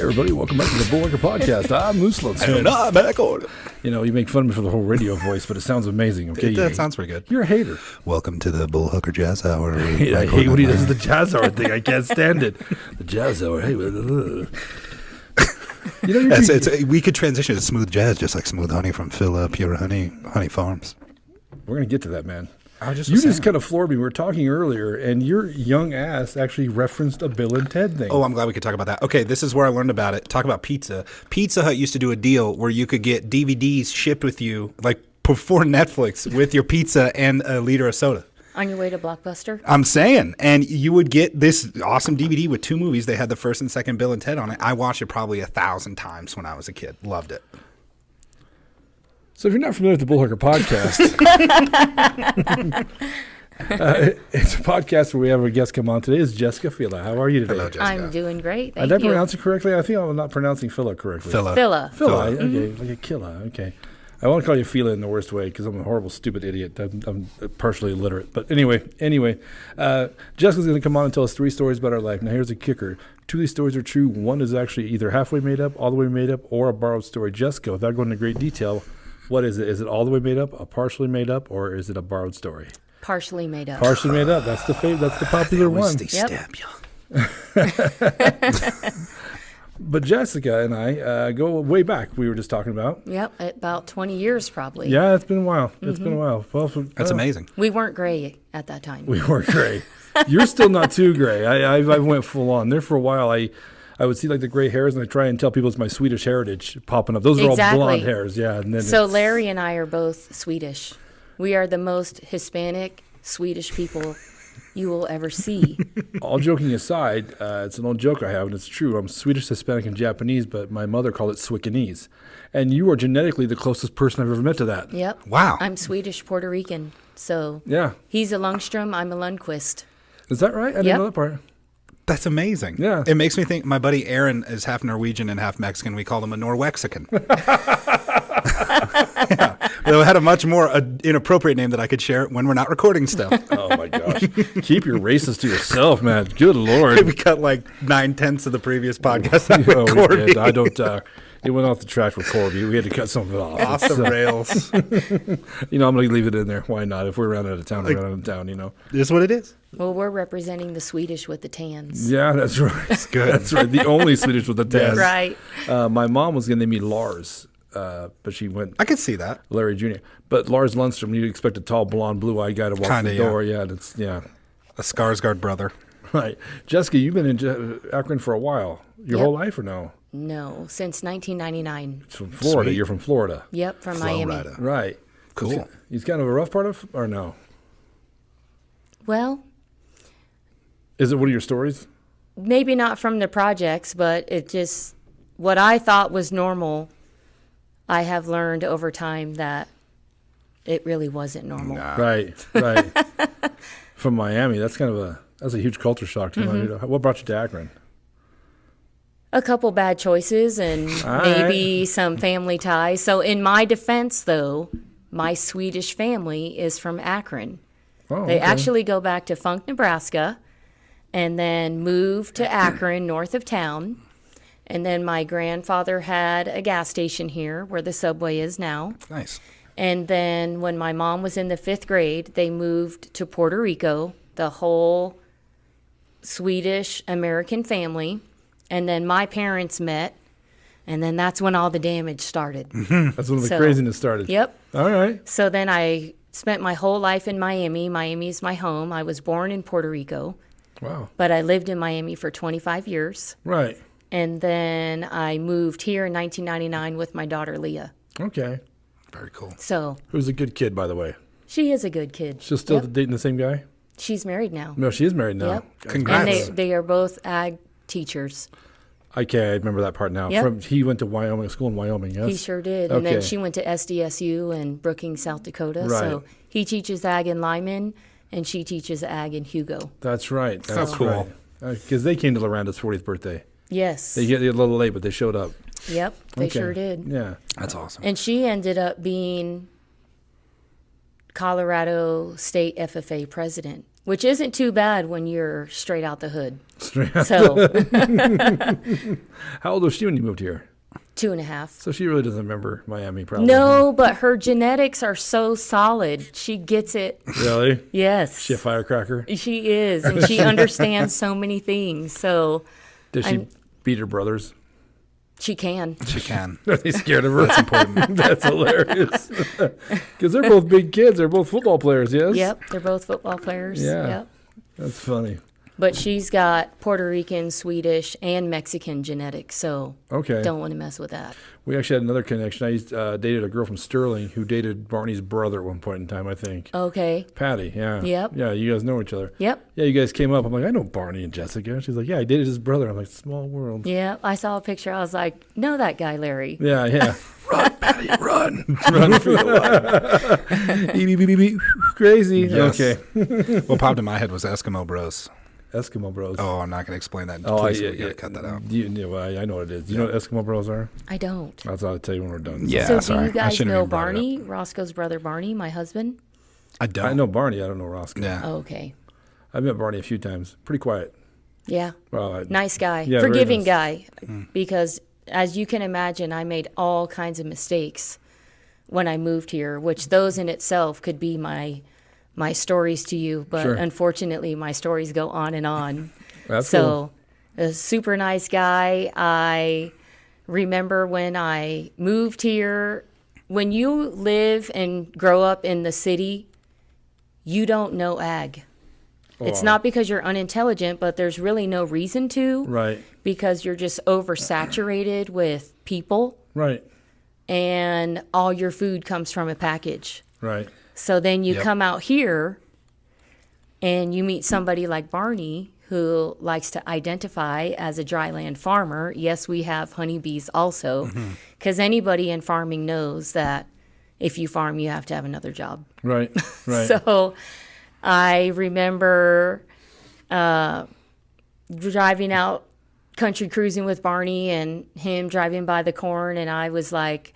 everybody. Welcome back to the Bullhucker podcast. I'm Muslim. And I'm back on it. You know, you make fun of me for the whole radio voice, but it sounds amazing. Okay, That sounds pretty good. You're a hater. Welcome to the Bullhucker Jazz Hour. I hate when he does the jazz hour thing. I can't stand it. The jazz hour. Hey, you know, we could transition to smooth jazz, just like Smooth Honey from Filla, Pure Honey Farms. We're gonna get to that, man. You just kind of floored me. We were talking earlier, and your young ass actually referenced a Bill and Ted thing. Oh, I'm glad we could talk about that. Okay, this is where I learned about it. Talk about pizza. Pizza Hut used to do a deal where you could get DVDs shipped with you, like before Netflix, with your pizza and a liter of soda. On your way to Blockbuster? I'm saying. And you would get this awesome DVD with two movies. They had the first and second Bill and Ted on it. I watched it probably 1,000 times when I was a kid. Loved it. So if you're not familiar with the Bullhucker podcast, it's a podcast where we have a guest come on. Today is Jessica Filla. How are you today? Hello, Jessica. I'm doing great. Did I pronounce it correctly? I think I'm not pronouncing Filla correctly. Filla. Filla. Filla. Okay, like a killer. Okay. I won't call you Fila in the worst way because I'm a horrible, stupid idiot. I'm partially illiterate. But anyway, Jessica's going to come on and tell us 3 stories about our life. Now, here's a kicker. 2 of these stories are true. 1 is actually either halfway made up, all the way made up, or a borrowed story. Jessica, without going into great detail, what is it? Is it all the way made up, a partially made up, or is it a borrowed story? Partially made up. Partially made up. That's the That's the popular one. Stab you. But Jessica and I go way back. We were just talking about. Yep, about 20 years probably. Yeah, it's been a while. It's been a while. Well, That's amazing. We weren't gray at that time. We weren't gray. You're still not too gray. I went full on. There for a while, I would see like the gray hairs, and I try and tell people it's my Swedish heritage popping up. Those are all blonde hairs, yeah. And then so Larry and I are both Swedish. We are the most Hispanic Swedish people you will ever see. All joking aside, it's an old joke I have, and it's true. I'm Swedish, Hispanic, and Japanese, but my mother called it Swiccanese. And you are genetically the closest person I've ever met to that. Yep. Wow. I'm Swedish Puerto Rican. So yeah, he's a Lundstrom, I'm a Lundquist. Is that right? I didn't know that part. That's amazing. Yeah. It makes me think my buddy Aaron is half Norwegian and half Mexican. We call him a Norwexican. Yeah. Though it had a much more inappropriate name that I could share when we're not recording stuff. Oh, my gosh. Keep your racist to yourself, man. Good Lord. We cut like 9/10 of the previous podcast I Oh, we recorded. did. I don't... it went off the track with Corby. We had to cut some of it off. Off the rails. You know, I'm going to leave it in there. Why not? If we're around out of town, we're out of town, you know. It is what it is. Well, we're representing the Swedish with the tans. Yeah, that's right. That's good. That's right. The only Swedish with the tans. Right. My mom was going to name me Lars, but she went I could see that. Larry Jr. But Lars Lundstrom, you'd expect a tall, blonde, blue-eyed guy to walk Kinda, through the door. Yeah, that's A Skarsgård brother. right. Jessica, you've been in Akron for a while. Your whole life or no? No, since 1999. It's from Florida. Sweet. You're from Florida. Yep, from Miami. Florida. Right. Cool. He's kind of a rough part of, or no? Well, Is it one of your stories? maybe not from the projects, but it just, what I thought was normal, I have learned over time that it really wasn't normal. Nah. Right. From Miami. That's a huge culture shock to me. What brought you to Akron? A couple bad choices and All maybe some family ties. So in my defense, though, my Swedish family is from Akron. Oh, They okay. actually go back to Funk, Nebraska, and then moved to Akron, north of town. And then my grandfather had a gas station here where the subway is now. Nice. And then when my mom was in the 5th grade, they moved to Puerto Rico, the whole Swedish-American family. And then my parents met, and then that's when all the damage started. That's when the So- craziness started. Yep. All right. So then I spent my whole life in Miami. Miami's my home. I was born in Puerto Rico, Wow. but I lived in Miami for 25 years. Right. And then I moved here in 1999 with my daughter, Leah. Okay. Very cool. So Who's a good kid, by the way? she is a good kid. She's still Yep. dating the same guy? She's married now. No, she is married now. Yep. Congrats. And they are both ag teachers. Okay, I remember that part now. Yep. He went to Wyoming, school in Wyoming, yes? He sure did. And Okay. then she went to SDSU in Brookings, South Dakota. Right. So he teaches ag in Lyman, and she teaches ag in Hugo. That's right. That's cool. Because they came to Loranda's 40th birthday. Yes. They get a little late, but they showed up. Yep, they Okay. sure did. Yeah. That's awesome. And she ended up being Colorado State FFA president which isn't too bad when you're straight out the hood. Straight out. So How old was she when you moved here? 2.5. So she really doesn't remember Miami, probably. No, but her genetics are so solid. She gets it. Really? Yes. She a firecracker? She is, and she understands so many things. So Did she beat her brothers? she can. She can. Are they scared of her? That's important. That's hilarious. Because they're both big kids. They're both football players, yes? Yep, they're both football players. Yeah. Yep. That's funny. But she's got Puerto Rican, Swedish, and Mexican genetics, so Okay. don't want to mess with that. We actually had another connection. I dated a girl from Sterling who dated Barney's brother at one point in time, I think. Okay. Patty, yeah. Yep. Yeah, you guys know each other. Yep. Yeah, you guys came up. I'm like, I know Barney and Jessica. She's like, yeah, I dated his brother. I'm like, small world. Yeah, I saw a picture. I was like, know that guy, Larry. Yeah, yeah. Run, Patty, run. Run for the life. Beep, beep, beep, beep. Crazy. Yes. Okay. What popped in my head was Eskimo Bros. Eskimo Bros. Oh, I'm not going to explain that. Oh, Please, yeah, we got to cut that out. I know what it is. Do you know what Eskimo Bros are? I don't. That's what I'll tell you when we're done. Yeah. So do sorry. you I guys shouldn't know even brought it up. Barney, Roscoe's brother Barney, my husband? I don't. I know Barney. I don't know Roscoe. Yeah. Oh, okay. I've met Barney a few times. Pretty quiet. Yeah. Well, Nice guy. Yeah, very Forgiving nice. guy. Because as you can imagine, I made all kinds of mistakes when I moved here, which those in itself could be my stories to you. But Sure. unfortunately, my stories go on and on. That's So a super nice guy. I remember when I moved here, when you live and grow up in the city, you don't know ag. It's Oh. not because you're unintelligent, but there's really no reason to. Right. Because you're just oversaturated with people Right. and all your food comes from a package. Right. So then you Yep. come out here and you meet somebody like Barney who likes to identify as a dryland farmer. Yes, we have honeybees also, because anybody in farming knows that if you farm, you have to have another job. Right. Right. So I remember driving out country cruising with Barney and him driving by the corn, and I was like,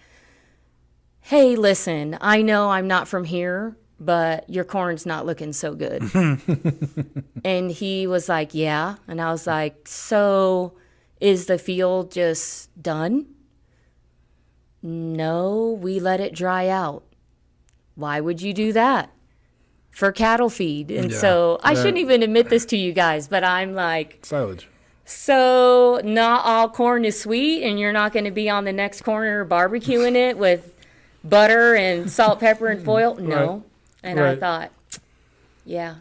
hey, listen, I know I'm not from here, but your corn's not looking so good. And he was like, yeah. And I was like, so is the field just done? No, we let it dry out. Why would you do that? For cattle feed. And Yeah. so I Yeah. shouldn't even admit this to you guys, but I'm like, Silage. so not all corn is sweet, and you're not going to be on the next corner barbecuing it with butter and salt, pepper, and foil? No. Right. And I Right. thought, yeah.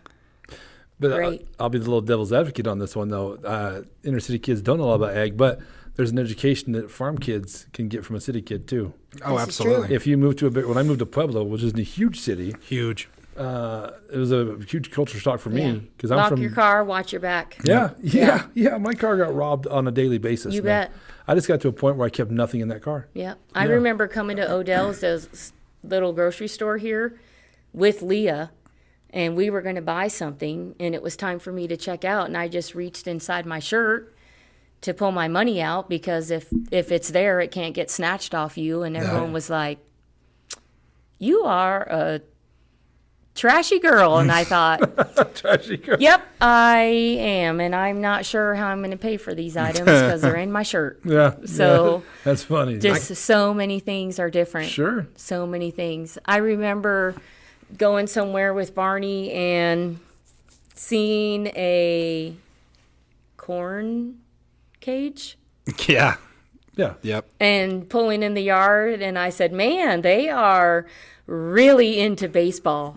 But Great. I'll be the little devil's advocate on this one, though. Inner city kids don't know a lot about ag, but there's an education that farm kids can get from a city kid, too. Oh, This is true. absolutely. If you move to when I moved to Pueblo, which is a huge city, Huge. it was a huge culture shock for Yeah. me because I'm Lock from. your car, watch your back. Yeah. My car got robbed on a daily basis. You man. bet. I just got to a point where I kept nothing in that car. Yeah. I Yeah. remember coming to Odell's, this little grocery store here, with Leah, and we were going to buy something, and it was time for me to check out, and I just reached inside my shirt to pull my money out because if it's there, it can't get snatched off you. And everyone was like, you are a trashy girl. And I thought, Trashy girl. yep, I am. And I'm not sure how I'm going to pay for these items because they're in my shirt. Yeah. So, yeah. That's funny. Just so many things are different. Sure. So many things. I remember going somewhere with Barney and seeing a corn cage Yeah. Yeah. Yep. and pulling in the yard, and I said, man, they are really into baseball.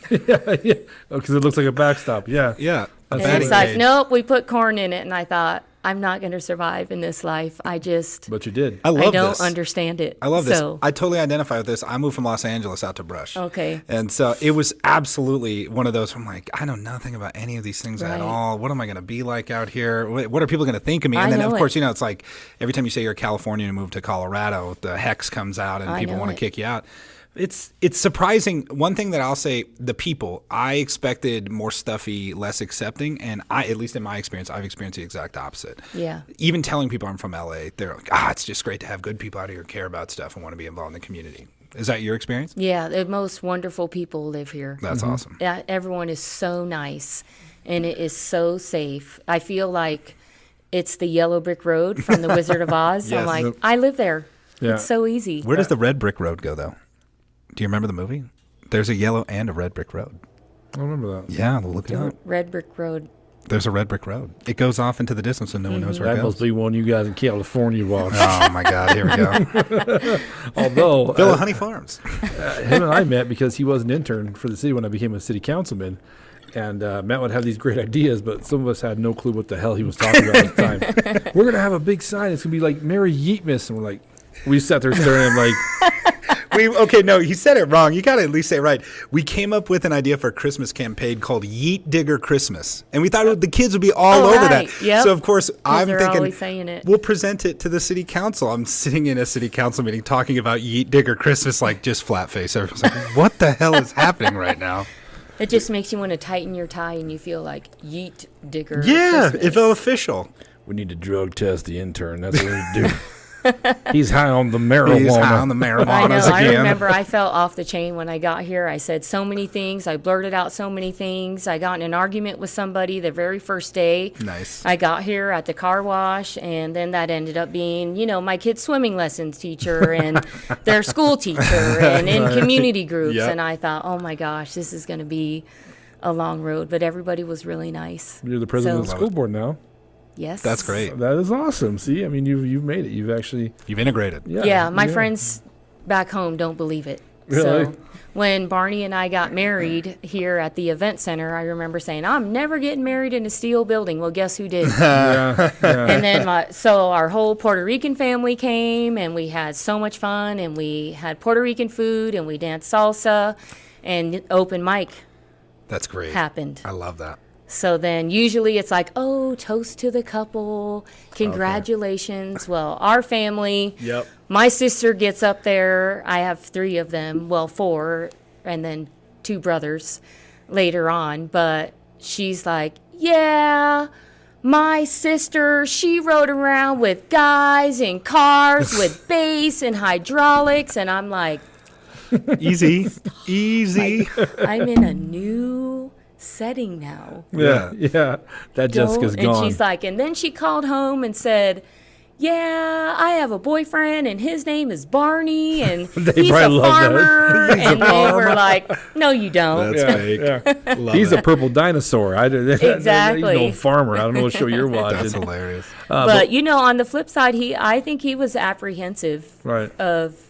Yeah. Because it looks like a backstop. Yeah. Yeah. A And batting it's like, cage. nope, we put corn in it. And I thought, I'm not going to survive in this life. I But you did. I love I don't this. understand it. I love this. So, I totally identify with this. I moved from Los Angeles out to Brush. Okay. And so it was absolutely one of those where I'm like, I know nothing about any of these things at Right. all. What am I going to be like out here? What are people going to think of me? I And then, of know course, it. it's like every time you say you're Californian and move to Colorado, the hex comes out and I people know want to it. kick you out. It's surprising. One thing that I'll say, the people, I expected more stuffy, less accepting, and at least in my experience, I've experienced the exact opposite. Yeah. Even telling people I'm from LA, they're like, it's just great to have good people out here who care about stuff and want to be involved in the community. Is that your experience? Yeah, the most wonderful people live here. That's awesome. Yeah, everyone is so nice, and it is so safe. I feel like it's the yellow brick road from The Wizard of Oz. Yes. I'm like, I live there. Yeah. It's so easy. Where does the red brick road go, though? Do you remember the movie? There's a yellow and a red brick road. I don't remember that. Yeah, look it up. Red brick road. There's a red brick road. It goes off into the distance and no one knows where it That goes. must be one you guys in California watch. Oh, my God. Here we go. Although Villa Honey Farms. him and I met because he was an intern for the city when I became a city councilman. And Matt would have these great ideas, but some of us had no clue what the hell he was talking about at the time. We're going to have a big sign. It's going to be like Merry Yeetmas. And we're like, we sat there staring at him like, No, he said it wrong. You got to at least say it right. We came up with an idea for a Christmas campaign called Yeet Digger Christmas. And we thought the kids would be all over right. that. Yep. So, of course, I'm they're thinking, always saying it. we'll present it to the city council. I'm sitting in a city council meeting talking about Yeet Digger Christmas, like just flat face. Everyone's like, what the hell is happening right now? It just makes you want to tighten your tie, and you feel like yeet digger. Yeah, Christmas. it felt official. we need to drug test the intern. That's what we need to do. He's high on the marijuana. He's high on the marijuana I know. again. I remember I felt off the chain when I got here. I said so many things. I blurted out so many things. I got in an argument with somebody the very first day. Nice. I got here at the car wash, and then that ended up being, my kid's swimming lessons teacher and their school teacher and in community groups. Yep. And I thought, oh my gosh, this is going to be a long road. But everybody was really nice. You're the president of the So- school board now. Yes. That's great. That is awesome. See, I mean, you've made it. You've actually, You've integrated. Yeah, my friends back home don't believe it. Really? So when Barney and I got married here at the event center, I remember saying, I'm never getting married in a steel building. Well, guess who did? Yeah. And then so our whole Puerto Rican family came, and we had so much fun, and we had Puerto Rican food, and we danced salsa, and open mic That's great. happened. I love that. So then usually it's like, oh, toast to the couple, congratulations. Well, our family, Yep. my sister gets up there. I have 3 of them, well, 4, and then 2 brothers later on. But she's like, yeah, my sister, she rode around with guys in cars with bass and hydraulics. And I'm like, Easy. Easy. I'm in a new setting now. Yeah. That Jessica's And gone. she's like, and then she called home and said, yeah, I have a boyfriend and his name is Barney and They he's a probably love that. farmer. And they were like, no, you don't. That's fake. Love He's that. a purple dinosaur. Exactly. He's no farmer. I don't know what show you're watching. That's hilarious. But, on the flip side, I think he was apprehensive Right. of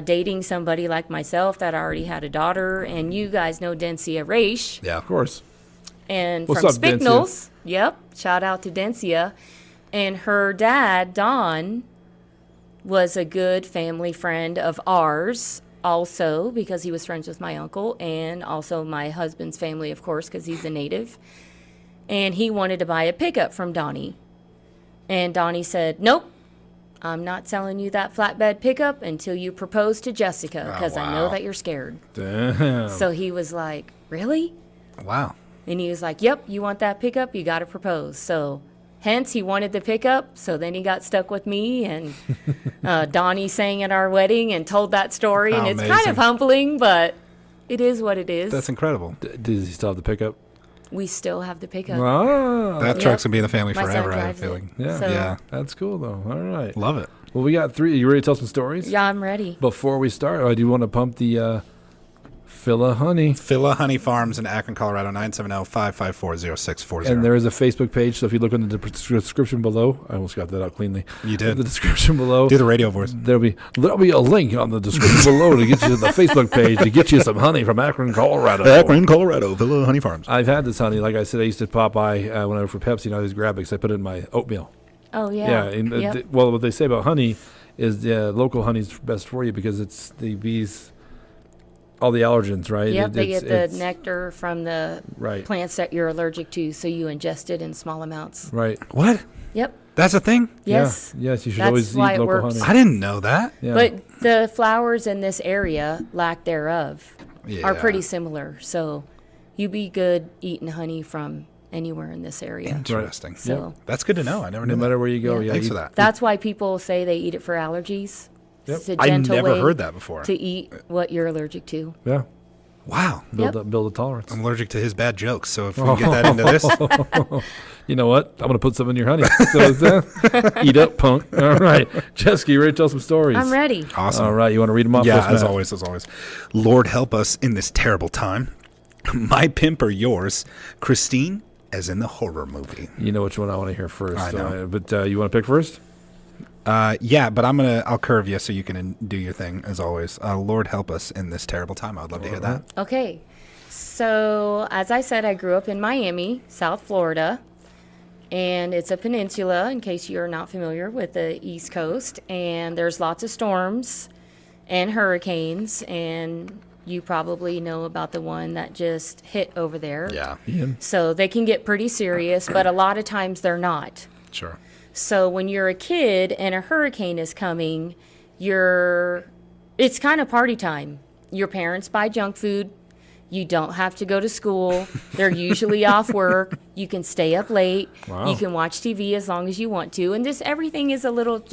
dating somebody like myself that already had a daughter. And you guys know Dencia Raish. Yeah. Of course. And What's from up, Dencia? Spicknels. Yep. Shout out to Dencia. And her dad, Don, was a good family friend of ours also because he was friends with my uncle and also my husband's family, of course, because he's a native. And he wanted to buy a pickup from Donnie. And Donnie said, nope, I'm not selling you that flatbed pickup until you propose to Jessica because I know wow. that you're scared. Damn. So he was like, really? Wow. And he was like, yep, you want that pickup? You got to propose. So hence he wanted the pickup. So then he got stuck with me and Donnie sang at our wedding and told that story. How And it's kind amazing. of humbling, but it is what it is. That's incredible. Does he still have the pickup? We still have the pickup. Ah. That Yep. truck's going to be in the family My son forever, I have a drives it. feeling. Yeah. So- Yeah. That's cool, though. All right. Love it. Well, we got 3. You ready to tell some stories? Yeah, I'm ready. Before we start, I do want to pump the Filla Honey. Filla Honey Farms in Akron, Colorado, 970-554-0640. And there is a Facebook page, so if you look in the description below, I almost got that out cleanly. You did. The description below. Do the radio voice. There'll be a link on the description below to get you to the Facebook page to get you some honey from Akron, Colorado. Akron, Colorado, Filla Honey Farms. I've had this honey. Like I said, I used to pop by when I was for Pepsi, and I always grab it because I put it in my oatmeal. Oh, yeah. And, Yep. well, what they say about honey is local honey's best for you because it's the bees, all the allergens, right? Yep, they get it's- the nectar from the Right. plants that you're allergic to, so you ingest it in small amounts. Right. What? Yep. That's a thing? Yes. Yeah. Yes, you should That's always eat why it local works. honey. I didn't know that. Yeah. But the flowers in this area, lack thereof, are Yeah. pretty similar. So you'd be good eating honey from anywhere in this area. Interesting. So That's good to know. I never knew no that. matter where you go, yeah. Thanks eat- for that. that's why people say they eat it for allergies. Yep. It's a I gentle never way heard that before. to eat what you're allergic to. Yeah. Wow. Build a tolerance. I'm allergic to his bad jokes, so if we can get that into this. You know what? I'm gonna put some in your honey. So is that eat up, punk. All right, Jessica, you ready to tell some stories? I'm ready. Awesome. All right, you want to read them off? Yeah, first, as Matt? always. Lord help us in this terrible time. My pimp or yours, Christine, as in the horror movie. You know which one I want to hear first. I know. But you want to pick first? Yeah, but I'll curve you so you can do your thing as always. Lord help us in this terrible time. I would love to hear that. Okay. So, as I said, I grew up in Miami, South Florida, and it's a peninsula, in case you're not familiar with the East Coast, and there's lots of storms and hurricanes, and you probably know about the one that just hit over there. Yeah, Ian. So they can get pretty serious, but a lot of times they're not. sure. So when you're a kid and a hurricane is coming, it's kind of party time. Your parents buy junk food. You don't have to go to school. They're usually off work. You can stay up late. Wow. You can watch TV as long as you want to. And just everything is a little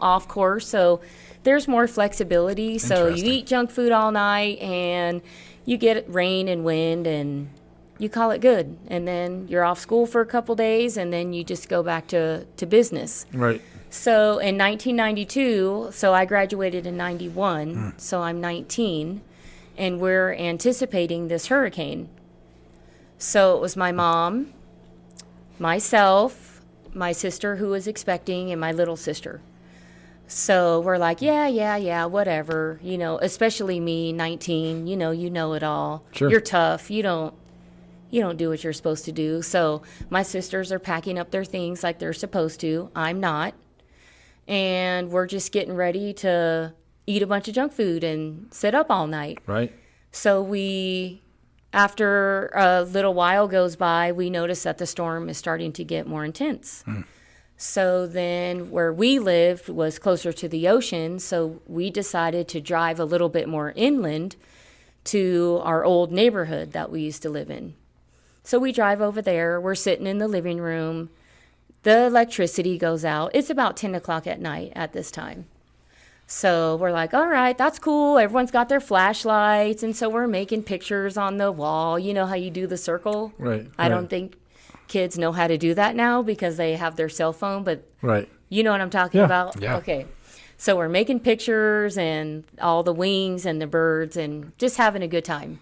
off course. So there's more flexibility. So you Interesting. eat junk food all night and you get rain and wind and you call it good. And then you're off school for a couple days and then you just go back to business. Right. So in 1992, so I graduated in 91, so I'm 19, and we're anticipating this hurricane. So it was my mom, myself, my sister who was expecting, and my little sister. So we're like, yeah, whatever, especially me, 19, you know it all. Sure. You're tough. You don't do what you're supposed to do. So my sisters are packing up their things like they're supposed to. I'm not. And we're just getting ready to eat a bunch of junk food and sit up all night. Right. So after a little while goes by, we notice that the storm is starting to get more intense. So then where we lived was closer to the ocean, so we decided to drive a little bit more inland to our old neighborhood that we used to live in. So we drive over there, we're sitting in the living room, the electricity goes out. It's about 10 o'clock at night at this time. So we're like, all right, that's cool. Everyone's got their flashlights. And so we're making pictures on the wall. You know how you do the circle? Right. I don't think kids know how to do that now because they have their cell phone, but Right. you know what I'm talking Yeah. about? Yeah. Okay. So we're making pictures and all the wings and the birds and just having a good time.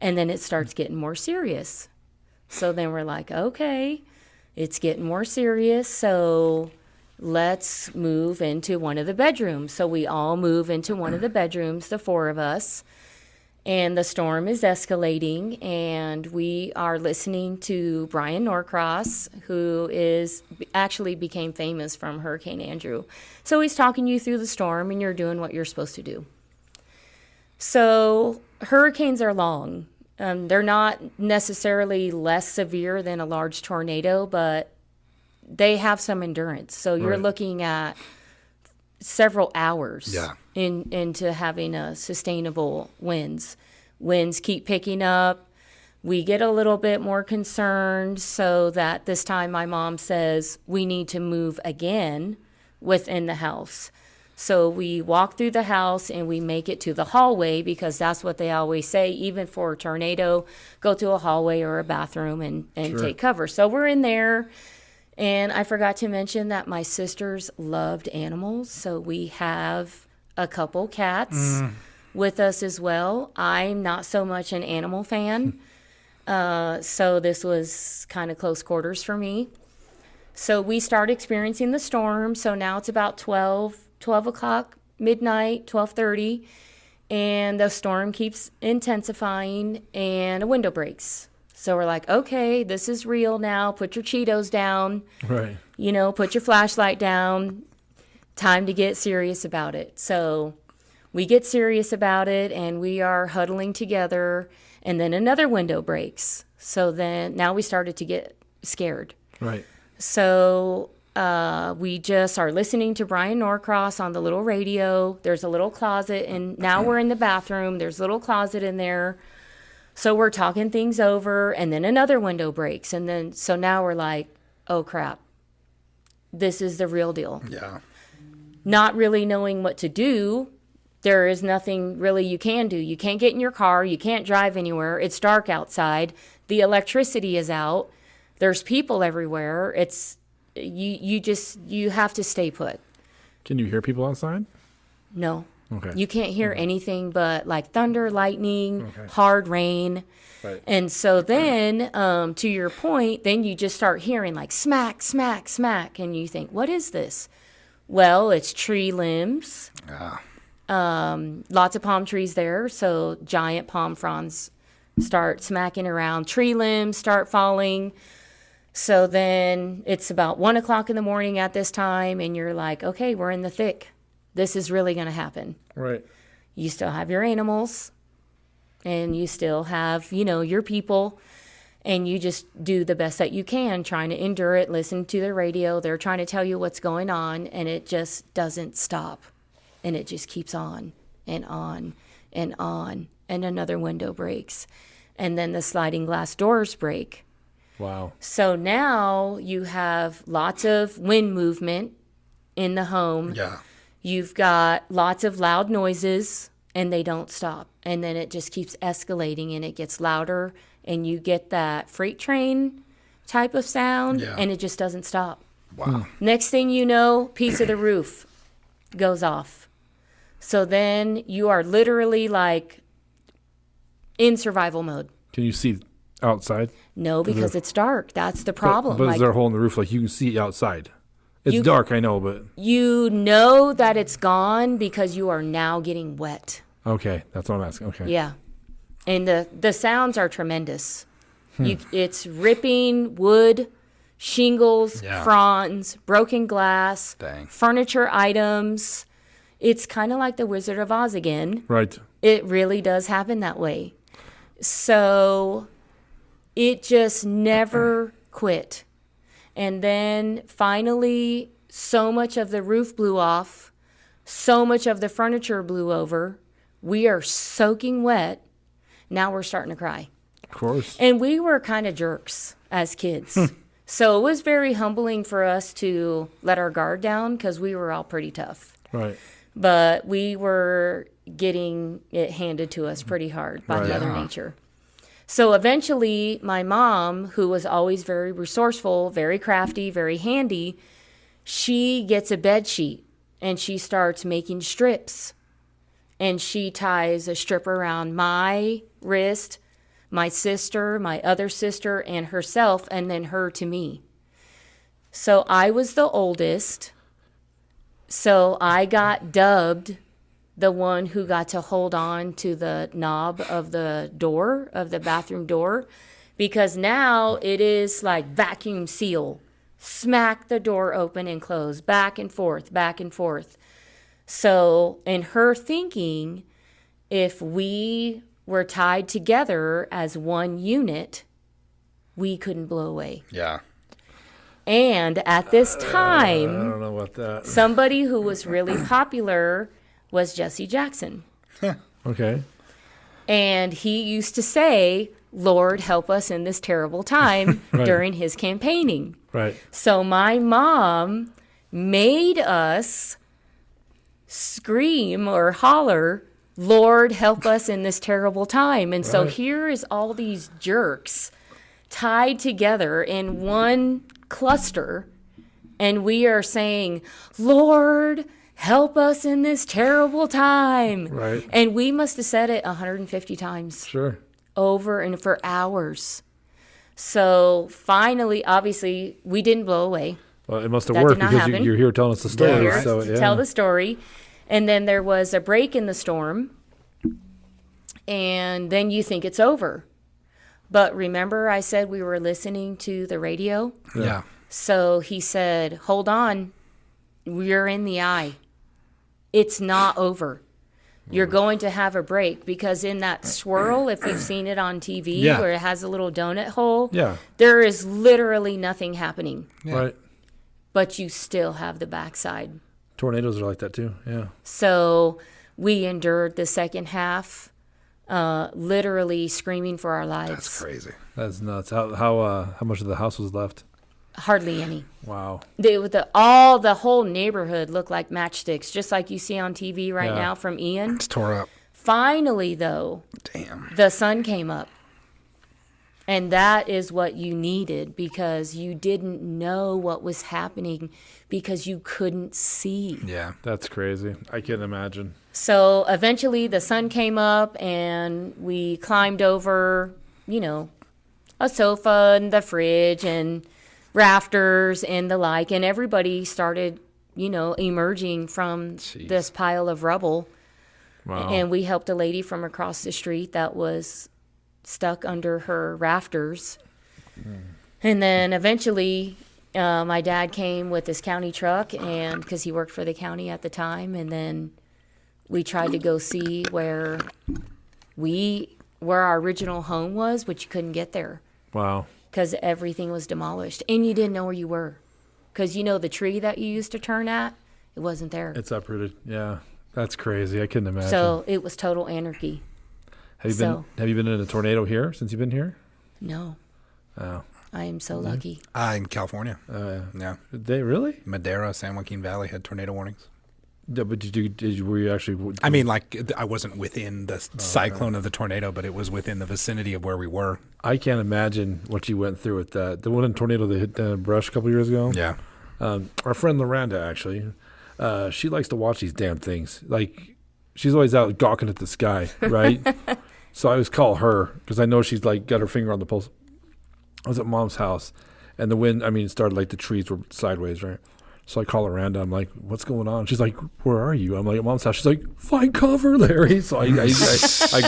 And then it starts getting more serious. So then we're like, okay, it's getting more serious. So let's move into one of the bedrooms. So we all move into one of the bedrooms, the four of us. And the storm is escalating, and we are listening to Brian Norcross, who actually became famous from Hurricane Andrew. So he's talking you through the storm, and you're doing what you're supposed to do. So hurricanes are long. They're not necessarily less severe than a large tornado, but they have some endurance. So you're Right. looking at several hours Yeah. into having a sustainable winds. Winds keep picking up. We get a little bit more concerned, so that this time my mom says we need to move again within the house. So we walk through the house and we make it to the hallway, because that's what they always say, even for a tornado, go to a hallway or a bathroom and Sure. take cover. So we're in there. And I forgot to mention that my sisters loved animals, so we have a couple cats with us as well. I'm not so much an animal fan, so this was kind of close quarters for me. So we start experiencing the storm, so now it's about 12 o'clock, midnight, 12:30, and the storm keeps intensifying, and a window breaks. So we're like, okay, this is real now. Put your Cheetos down. Right. Put your flashlight down. Time to get serious about it. So we get serious about it, and we are huddling together, and then another window breaks. So then now we started to get scared. Right. So We just are listening to Brian Norcross on the little radio. There's a little closet, and now we're in the bathroom. There's a little closet in there. So we're talking things over, and then another window breaks. And then, so now we're like, oh, crap. This is the real deal. Yeah. Not really knowing what to do. There is nothing really you can do. You can't get in your car. You can't drive anywhere. It's dark outside. The electricity is out. There's people everywhere. It's... You have to stay put. Can you hear people outside? No. Okay. You can't hear anything but like thunder, lightning, hard rain. Right. And so then, to your point, then you just start hearing like smack, smack, smack. And you think, what is this? Well, it's tree limbs. Lots of palm trees there. So giant palm fronds start smacking around. Tree limbs start falling. So then it's about 1 o'clock in the morning at this time, and you're like, okay, we're in the thick. This is really going to happen. Right. You still have your animals, and you still have, your people, and you just do the best that you can, trying to endure it, listen to the radio. They're trying to tell you what's going on, and it just doesn't stop. And it just keeps on and on and on, and another window breaks. And then the sliding glass doors break. Wow. So now you have lots of wind movement in the home. Yeah. You've got lots of loud noises, and they don't stop. And then it just keeps escalating, and it gets louder, and you get that freight train type of sound, and it just doesn't stop. Wow. Next thing you know, piece of the roof goes off. So then you are literally like in survival mode. Can you see outside? No, because it's dark. That's the problem. But is there a hole in the roof like you can see outside? It's You- dark, I know, but You know that it's gone because you are now getting wet. okay, that's what I'm asking. Okay. Yeah. And the sounds are tremendous. It's ripping wood, shingles, Yeah. fronds, broken glass, Dang. furniture items. It's kind of like the Wizard of Oz again. Right. It really does happen that way. So it just never quit. And then finally, so much of the roof blew off, so much of the furniture blew over. We are soaking wet. Now we're starting to cry. Of course. And we were kind of jerks as kids. So it was very humbling for us to let our guard down because we were all pretty tough. Right. But we were getting it handed to us pretty hard by Right. Mother Yeah. Nature. So eventually, my mom, who was always very resourceful, very crafty, very handy, she gets a bed sheet and she starts making strips. And she ties a strip around my wrist, my sister, my other sister, and herself, and then her to me. So I was the oldest. So I got dubbed the one who got to hold on to the knob of the door, of the bathroom door, because now it is like vacuum seal. Smack the door open and close, back and forth, back and forth. So in her thinking, if we were tied together as one unit, we couldn't blow away. Yeah. And at this I time, don't know about that. somebody who was really popular was Jesse Jackson. Okay. And he used to say, Lord, help us in this terrible time Right. during his campaigning. Right. So my mom made us scream or holler, Lord, help us in this terrible time. And so Right. here is all these jerks tied together in one cluster, and we are saying, Lord, help us in this terrible time. Right. And we must have said it 150 times Sure. over and for hours. So finally, obviously, we didn't blow away. Well, it must have That did worked not because happen. you're here telling us the story. Here So, to yeah. tell the story. And then there was a break in the storm. And then you think it's over. But remember I said we were listening to the radio? Yeah. So he said, hold on, we're in the eye. It's not over. You're going to have a break because in that swirl, if you've seen it on TV Yeah. where it has a little donut hole, Yeah. there is literally nothing happening. Yeah. Right. but you still have the backside. Tornadoes are like that too. Yeah. So we endured the second half, literally screaming for our lives. That's crazy. That's nuts. How much of the house was left? Hardly any. Wow. The whole neighborhood looked like matchsticks, just like you see on TV right now from Ian. It's tore up. Finally, though, the sun came up. And that is what you needed, because you didn't know what was happening because you couldn't see. Yeah. That's crazy. I can't imagine. So eventually the sun came up and we climbed over, a sofa and the fridge and rafters and the like. And everybody started, emerging from this pile of rubble. Wow. And we helped a lady from across the street that was stuck under her rafters. And then eventually my dad came with his county truck, and because he worked for the county at the time, and then we tried to go see where our original home was, but you couldn't get there Wow. because everything was demolished and you didn't know where you were, because the tree that you used to turn at, it wasn't there. It's uprooted. Yeah. That's crazy. I couldn't imagine. So it was total anarchy. Have you been in a tornado here since you've been here? No. Oh. I am so lucky. In California. Yeah. Did they really? Madera, San Joaquin Valley had tornado warnings. Yeah, but were you actually? I mean, I wasn't within the cyclone of the tornado, but it was within the vicinity of where we were. I can't imagine what you went through with that. The one in tornado that hit Brush a couple years ago. Yeah. Our friend Loranda, actually, she likes to watch these damn things. Like, she's always out gawking at the sky, right? So I always call her because I know she's got her finger on the pulse. I was at Mom's house, and the wind, it started the trees were sideways, right? So I call Miranda. I'm like, what's going on? She's like, where are you? I'm like, at Mom's house. She's like, find cover, Larry. So I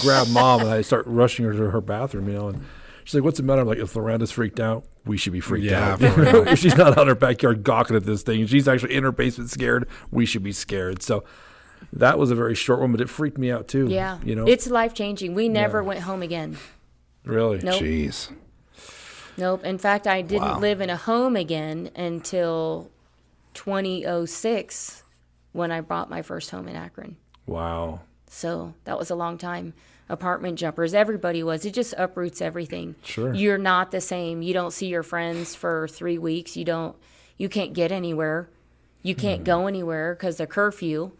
grab Mom, and I start rushing her to her bathroom, and she's like, what's the matter? I'm like, if Loranda's freaked out, we should be freaked out. If she's not out in her backyard gawking at this thing, and she's actually in her basement scared, we should be scared. So that was a very short one, but it freaked me out too. Yeah. It's life-changing. We never went home again. Really? Nope. Jeez. Nope. In fact, I didn't live in a home again until 2006 when I bought my first home in Akron. Wow. So that was a long time. Apartment jumpers, everybody was. It just uproots everything. Sure. You're not the same. You don't see your friends for 3 weeks. You can't get anywhere. You can't go anywhere because of curfew.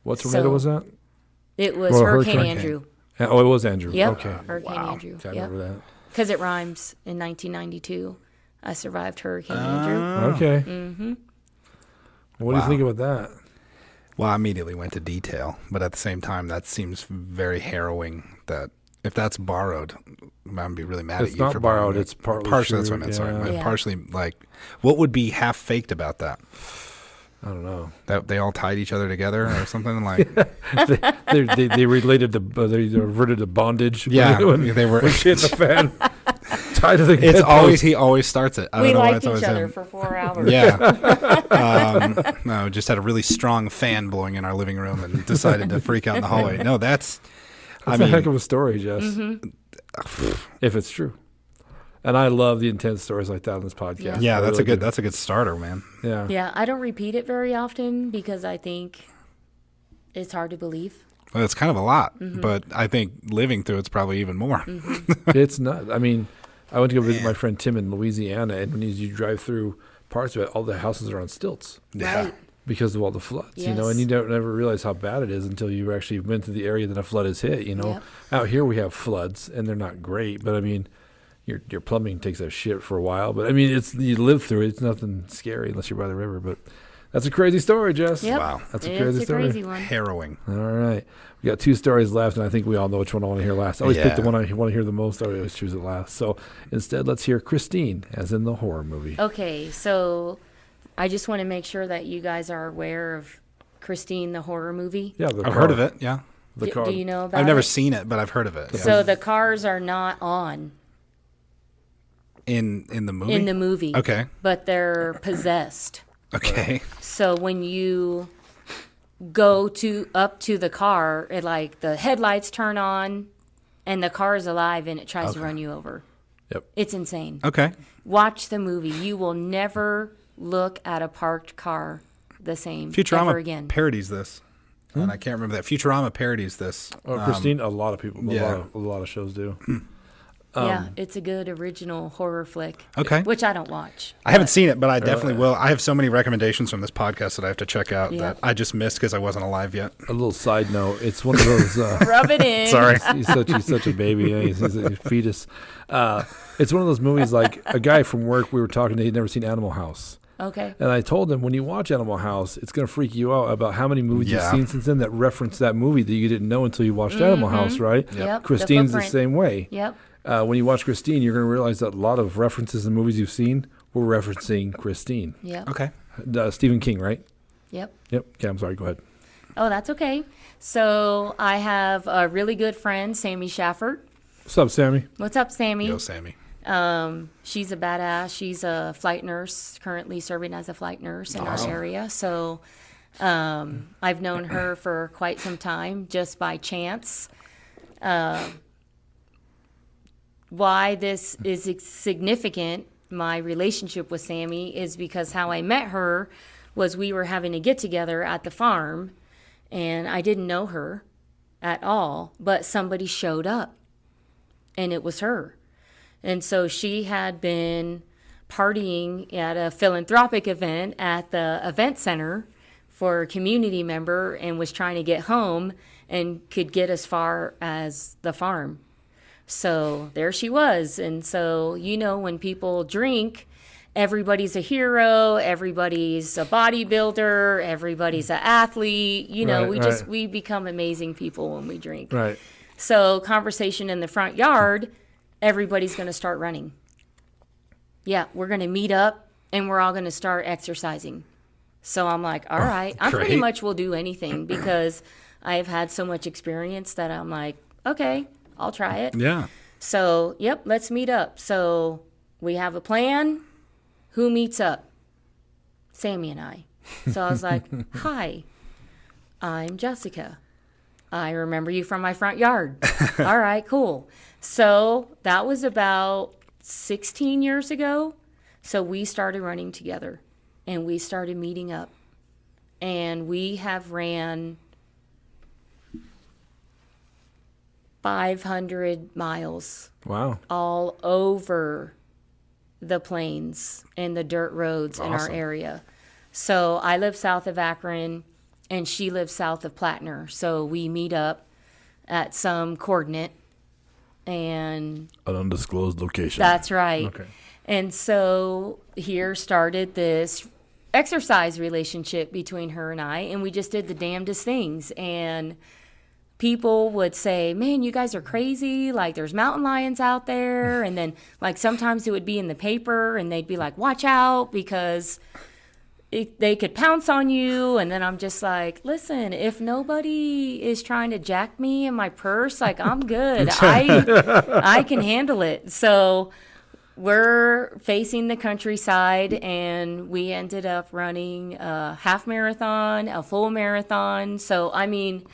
What tornado was that? It was Hurricane Andrew. Oh, it was Andrew. Yep. Okay. Hurricane Andrew. I remember that. Because it rhymes. In 1992, I survived Hurricane Andrew. Okay. Mm-hmm. What do you think about that? Well, I immediately went to detail, but at the same time, that seems very harrowing. That if that's borrowed, I'm gonna be really mad at you. It's not for borrowed. it. It's partially. That's what I meant. Sorry, Yeah. partially. What would be half faked about that? I don't know. That they all tied each other together or something like. they related to they reverted to bondage. Yeah, when they were. when she hit the fan. Tied to the. It's always bedpost. he always starts it. I don't We know why liked it's each always other him. for 4 hours. Yeah. No, just had a really strong fan blowing in our living room and decided to freak out in the hallway. No, that's a heck of a story, Jess. If it's true. And I love the intense stories like that on this podcast. yeah, I that's really do. that's a good starter, man. Yeah. Yeah, I don't repeat it very often because I think it's hard to believe. Well, it's kind of a lot, but I think living through it's probably even more. It's not. I mean, I went to go visit my friend Tim in Louisiana, and when you drive through parts of it, all the houses are on stilts Yeah. Right. because of all the floods, Yes. and you don't never realize how bad it is until you actually been to the area that a flood has hit, Yep. Out here we have floods, and they're not great, but I mean, your plumbing takes a shit for a while, but I mean, you live through it. It's nothing scary unless you're by the river, but that's a crazy story, Jess. Yep. Wow. That's a It's crazy a story. crazy one. Harrowing. All right. We got 2 stories left, and I think we all know which one I want to hear last. I always pick the Yeah. one I want to hear the most. I always choose it last. So instead, let's hear Christine, as in the horror movie. Okay, so I just want to make sure that you guys are aware of Christine, the horror movie. Yeah, I've heard of it. Yeah. The Do, car. do you know about I've never it? seen it, but I've heard of it. So the cars are not on In the movie. in the movie. Okay. But they're possessed. Okay. So when you go up to the car, the headlights turn on and the car is alive and it tries to run you over. Yep. It's insane. Okay. Watch the movie. You will never look at a parked car the same ever Futurama again. parodies this. And I can't remember that. Futurama parodies this. Oh, Christine, a lot of people, yeah. a lot of shows do. Yeah, it's a good original horror flick. Okay. Which I don't watch. I haven't seen it, but I definitely will. I have so many recommendations from this podcast that I have to check out Yeah. that I just missed because I wasn't alive yet. A little side note: it's one of those. Rub it in. Sorry. He's such a baby. Yeah, he's a fetus. It's one of those movies like a guy from work. We were talking to. He'd never seen Animal House. Okay. And I told him, when you watch Animal House, it's going to freak you out about how many movies Yeah. you've seen since then that reference that movie that you didn't know until you watched Animal House, right? Yep. Christine's the footprint. same way. Yep. When you watch Christine, you're going to realize that a lot of references in movies you've seen were referencing Christine. Yep. Okay. Stephen King, right? Yep. Yep. Okay, I'm sorry. Go ahead. Oh, that's okay. So I have a really good friend, Sammy Shafford. What's up, Sammy? What's up, Sammy? Yo, Sammy. She's a badass. She's a flight nurse, currently serving as a flight nurse in our area. So I've known her for quite some time, just by chance. Why this is significant, my relationship with Sammy, is because how I met her was we were having a get-together at the farm, and I didn't know her at all, but somebody showed up, and it was her. And so she had been partying at a philanthropic event at the event center for a community member and was trying to get home and could get as far as the farm. So there she was. And so, you know, when people drink, everybody's a hero, everybody's a bodybuilder, everybody's an athlete. You know, Right, we become amazing people when we drink. Right. So conversation in the front yard, everybody's going to start running. Yeah, we're going to meet up and we're all going to start exercising. So I'm like, all right, I pretty great. much will do anything because I've had so much experience that I'm like, okay, I'll try it. Yeah. So, yep, let's meet up. So we have a plan. Who meets up? Sammy and I. So I was like, hi, I'm Jessica. I remember you from my front yard. All right, cool. So that was about 16 years ago. So we started running together and we started meeting up. And we have ran 500 miles Wow. all over the plains and the dirt roads in our Awesome. area. So I live south of Akron and she lives south of Plattner. So we meet up at some coordinate and An undisclosed location. that's right. Okay. And so here started this exercise relationship between her and I, and we just did the damnedest things. And people would say, man, you guys are crazy. Like, there's mountain lions out there. And then, like, sometimes it would be in the paper, and they'd be like, watch out because they could pounce on you. And then I'm just like, listen, if nobody is trying to jack me in my purse, like, I'm good. I can handle it. So we're facing the countryside, and we ended up running a half marathon, a full marathon. So, I mean,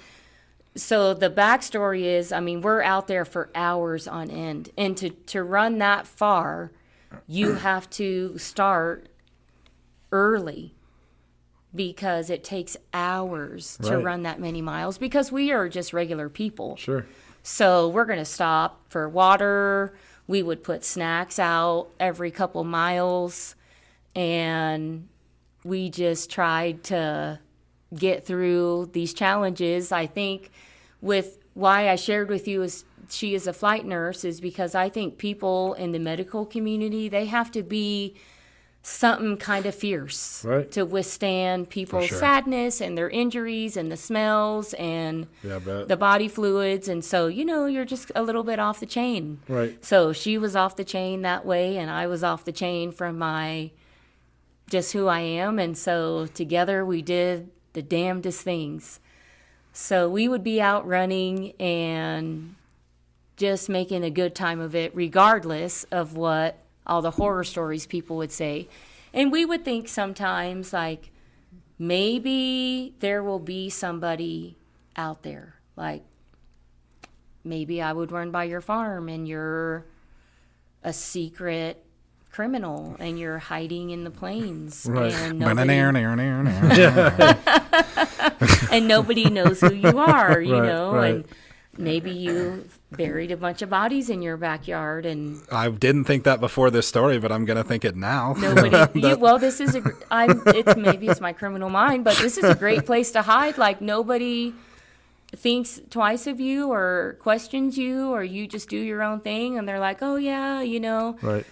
so the backstory is, I mean, we're out there for hours on end. And to run that far, you have to start early because it takes hours to Right. run that many miles because we are just regular people. Sure. So we're going to stop for water. We would put snacks out every couple miles. And we just tried to get through these challenges. I think with why I shared with you is she is a flight nurse is because I think people in the medical community, they have to be something kind of fierce Right. to withstand people's sure. sadness and their injuries and the smells and Yeah, I bet. the body fluids. And so, you know, you're just a little bit off the chain. Right. So she was off the chain that way, and I was off the chain from my just who I am. And so together we did the damnedest things. So we would be out running and just making a good time of it, regardless of what all the horror stories people would say. And we would think sometimes, like, maybe there will be somebody out there. Like, maybe I would run by your farm and you're a secret criminal and you're hiding in the plains. Right. And nobody knows who you are, you know, right. and maybe you buried a bunch of bodies in your backyard and I didn't think that before this story, but I'm gonna think it now. well, this is it's my criminal mind, but this is a great place to hide. Like nobody thinks twice of you or questions you, or you just do your own thing and they're like, oh yeah, you know, Right.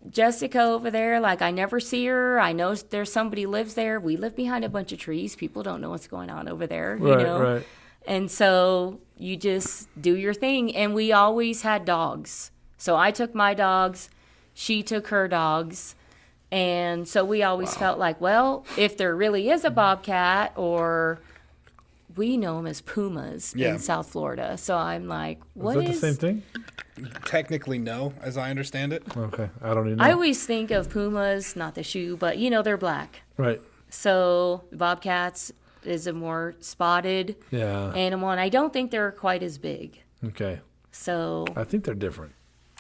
Jessica over there, like I never see her. I know there's somebody lives there. We live behind a bunch of trees. People don't know what's going on over there, you know. Right. And so you just do your thing. And we always had dogs. So I took my dogs, she took her dogs. And so we always felt like, well, if there really is a bobcat, or we know them as pumas Yeah. in South Florida. So I'm like, what Is that the same thing? Technically, no, as I understand it. Okay. I don't even know. I always think of pumas, not the shoe, but you know, they're black. Right. So bobcats is a more spotted Yeah. animal, and I don't think they're quite as big. Okay. So I think they're different.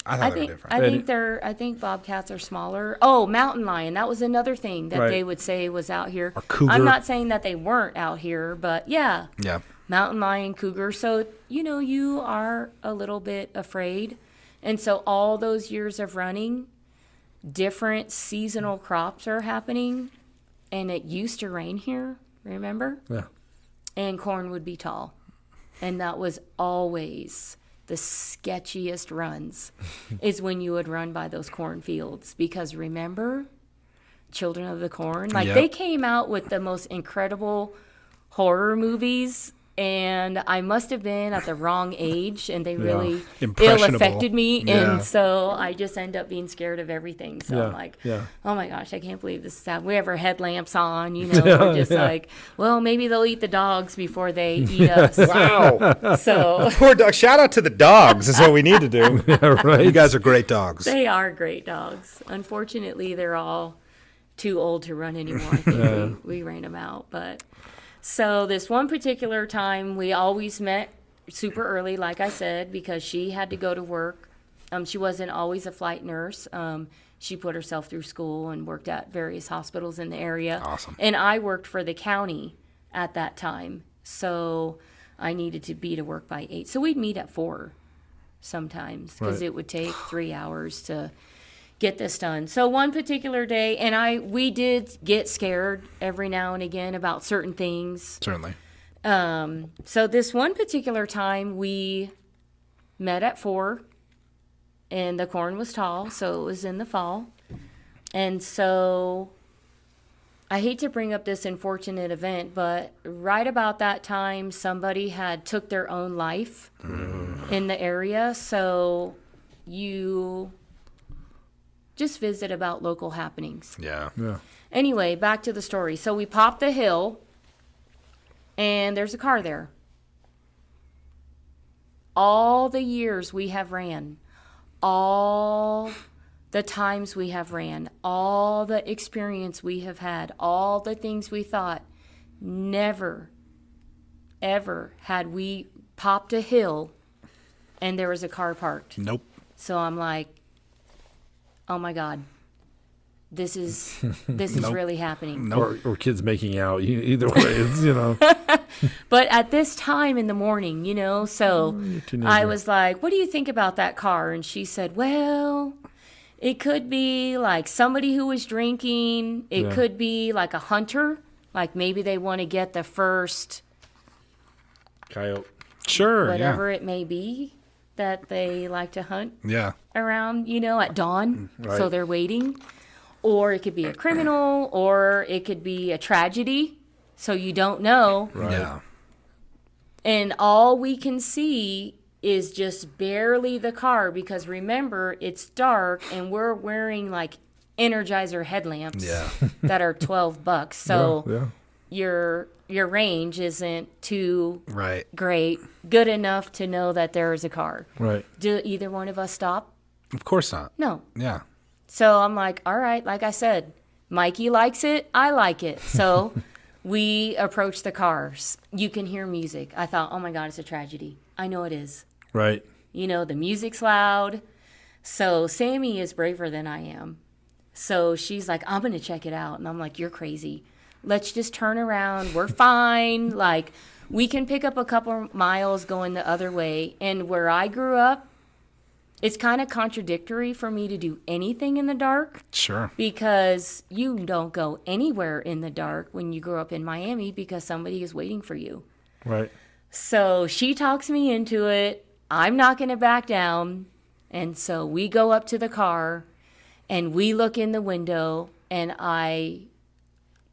I I thought they were think different. I think bobcats are smaller. Oh, mountain lion, that was another thing that Right. they would say was out here. Or cougar. I'm not saying that they weren't out here, but yeah, Yeah. mountain lion, cougar. So you know, you are a little bit afraid, and so all those years of running, different seasonal crops are happening, and it used to rain here. Remember? Yeah. And corn would be tall. And that was always the sketchiest runs is when you would run by those cornfields. Because remember, Children of the Corn? Like Yep. they came out with the most incredible horror movies. And I must have been at the wrong age, and they really Impressionable. ill-affected me. Yeah. And so I just end up being scared of everything. So Yeah. I'm like, Yeah. oh my gosh, I can't believe this is happening. We have our headlamps on, you know, we're just like, well, maybe they'll eat the dogs before they eat us. Wow. So Poor dog. Shout out to the dogs is what we need to do. Yeah. Right. You guys are great dogs. they are great dogs. Unfortunately, they're all too old to run anymore. I think we ran them out. But so this one particular time, we always met super early, like I said, because she had to go to work. She wasn't always a flight nurse. She put herself through school and worked at various hospitals in the area. Awesome. And I worked for the county at that time. So I needed to be to work by 8. So we'd meet at 4 sometimes because Right. it would take 3 hours to get this done. So one particular day, and we did get scared every now and again about certain things. Certainly. So this one particular time, we met at 4, and the corn was tall, so it was in the fall. And so I hate to bring up this unfortunate event, but right about that time, somebody had took their own life in the area. So you just visit about local happenings. Yeah. Yeah. Anyway, back to the story. So we pop the hill, and there's a car there. All the years we have ran, all the times we have ran, all the experience we have had, all the things we thought, never, ever had we popped a hill and there was a car parked. Nope. So I'm like, oh my God, this is really happening. Nope. Or kids making out. Either way, it's, you know. But at this time in the morning, you know, so teenager. I was like, what do you think about that car? And she said, well, it could be like somebody who was drinking. It Yeah. could be like a hunter. Like maybe they want to get the first Coyote. Sure. whatever it may be that they like to hunt Yeah. around, you know, at dawn. Right. So they're waiting. Or it could be a criminal, or it could be a tragedy. So you don't know. Right. Yeah. And all we can see is just barely the car because remember, it's dark and we're wearing like Energizer headlamps Yeah. that are $12. So Yeah. your range isn't too Right. great, good enough to know that there is a car. Right. Do either one of us stop? Of course not. No. Yeah. So I'm like, all right, like I said, Mikey likes it, I like it. So we approach the cars. You can hear music. I thought, oh my God, it's a tragedy. I know it is. Right. You know, the music's loud. So Sammy is braver than I am. So she's like, I'm going to check it out. And I'm like, you're crazy. Let's just turn around. We're fine. Like, we can pick up a couple miles going the other way. And where I grew up, it's kind of contradictory for me to do anything in the dark. Sure. Because you don't go anywhere in the dark when you grow up in Miami because somebody is waiting for you. Right. So she talks me into it. I'm not going to back down. And so we go up to the car and we look in the window, and I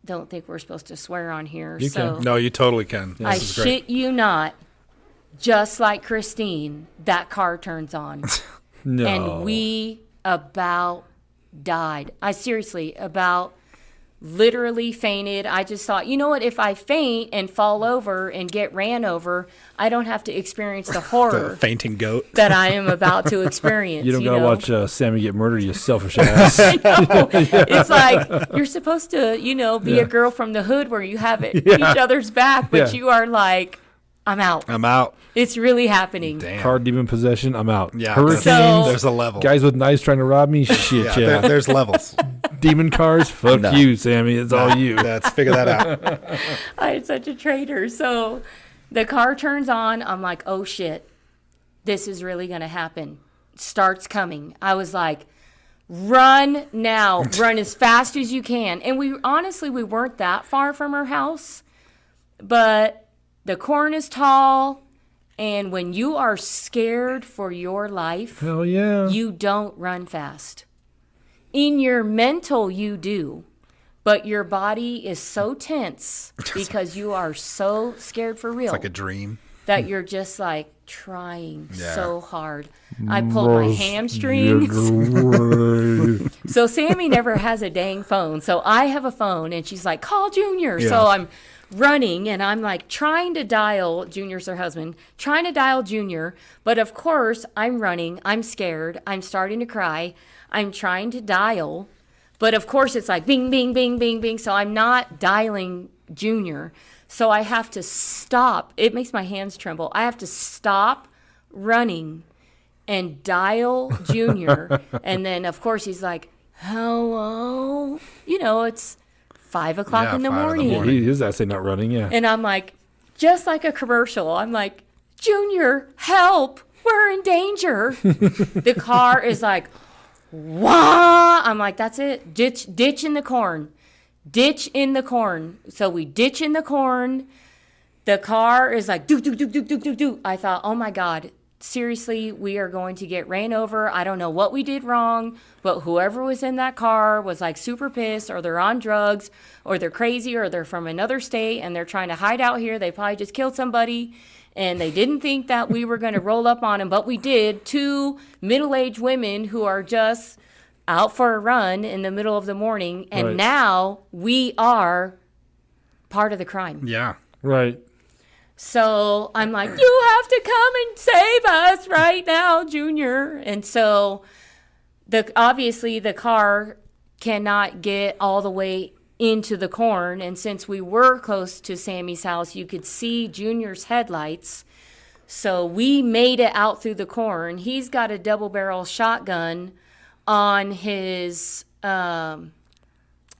don't think we're supposed to swear on here. You can. No, you totally can. I This is great. shit you not, just like Christine, that car turns on. No. And we about died. I seriously about literally fainted. I just thought, you know what? If I faint and fall over and get ran over, I don't have to experience the The horror fainting goat. that I am about to experience. You don't gotta know? watch Sammy get murdered, you selfish ass. I know. It's like you're supposed to, be a girl from the hood where you have each other's back, but Yeah. you are like, I'm out. I'm out. It's really happening. Damn. Car demon possession, I'm out. Yeah. Hurricanes, So- There's a level. guys with knives trying to rob me, shit, yeah, yeah. there's levels. Demon cars, fuck No. you, Sammy. It's all you. Let's figure that out. I am such a traitor. So the car turns on. I'm like, oh shit, this is really going to happen. Starts coming. I was like, run now, run as fast as you can. And we weren't that far from her house, but the corn is tall. And when you are scared for your life, Hell yeah. you don't run fast. In your mental, you do. But your body is so tense because you are so scared for real It's like a dream. that you're just like trying Yeah. so hard. I pulled my hamstrings. So Sammy never has a dang phone. So I have a phone and she's like, call Junior. Yeah. So I'm running and I'm like trying to dial, Junior's her husband, trying to dial Junior. But of course I'm running. I'm scared. I'm starting to cry. I'm trying to dial. But of course it's like bing, bing, bing, bing, bing. So I'm not dialing Junior. So I have to stop. It makes my hands tremble. I have to stop running and dial Junior. And then, of course, he's like, hello? It's 5 o'clock Yeah, in the 5 in the morning. morning. His ass ain't not running, yeah. And I'm like, just like a commercial, I'm like, Junior, help. We're in danger. The car is like, wah. I'm like, that's it. Ditch in the corn. Ditch in the corn. So we ditch in the corn. The car is like, do, do, do, do, do, do, do. I thought, oh my God, seriously, we are going to get ran over. I don't know what we did wrong, but whoever was in that car was like super pissed, or they're on drugs, or they're crazy, or they're from another state and they're trying to hide out here. They probably just killed somebody and they didn't think that we were going to roll up on them, but we did. 2 middle-aged women who are just out for a run in the middle of the morning, and Right. now we are part of the crime. Yeah. Right. So I'm like, you have to come and save us right now, Junior. And so obviously the car cannot get all the way into the corn. And since we were close to Sammy's house, you could see Junior's headlights. So we made it out through the corn. He's got a double barrel shotgun on his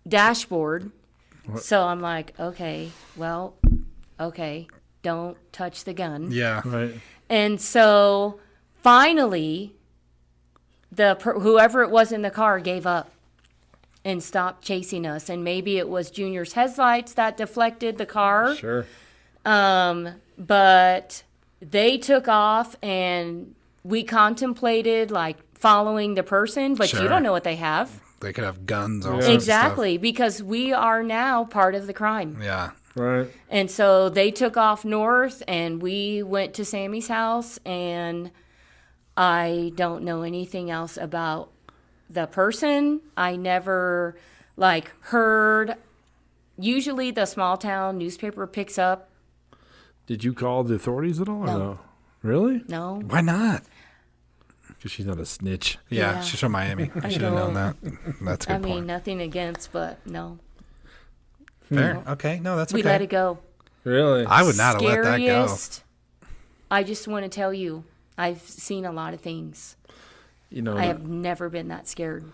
dashboard. So I'm like, okay, don't touch the gun. Yeah. Right. And so finally, whoever it was in the car gave up and stopped chasing us. And maybe it was Junior's headlights that deflected the car. Sure. But they took off, and we contemplated like following the person, but Sure. you don't know what they have. They could have guns. All sorts of Exactly, because we are now part of the crime. stuff. Yeah. Right. And so they took off north, and we went to Sammy's house, and I don't know anything else about the person. I never heard. Usually the small town newspaper picks up. Did you call the authorities at all or No. no? Really? No. Why not? Because she's not a snitch. Yeah, Yeah. she's from Miami. I should have known that. That's a good I mean, point. nothing against, but no. Fair. Okay. No, that's We okay. let it go. Really? I would not have let that go. Scariest. I just want to tell you, I've seen a lot of things. You know, I have never been that scared.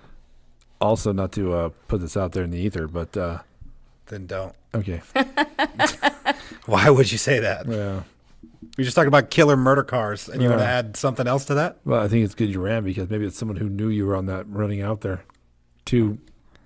Also, not to put this out there in the ether, but Then don't. okay. Why would you say that? Yeah. We just talked about killer murder cars, and you want to add something else to that? Well, I think it's good you ran because maybe it's someone who knew you were on that running out there. Two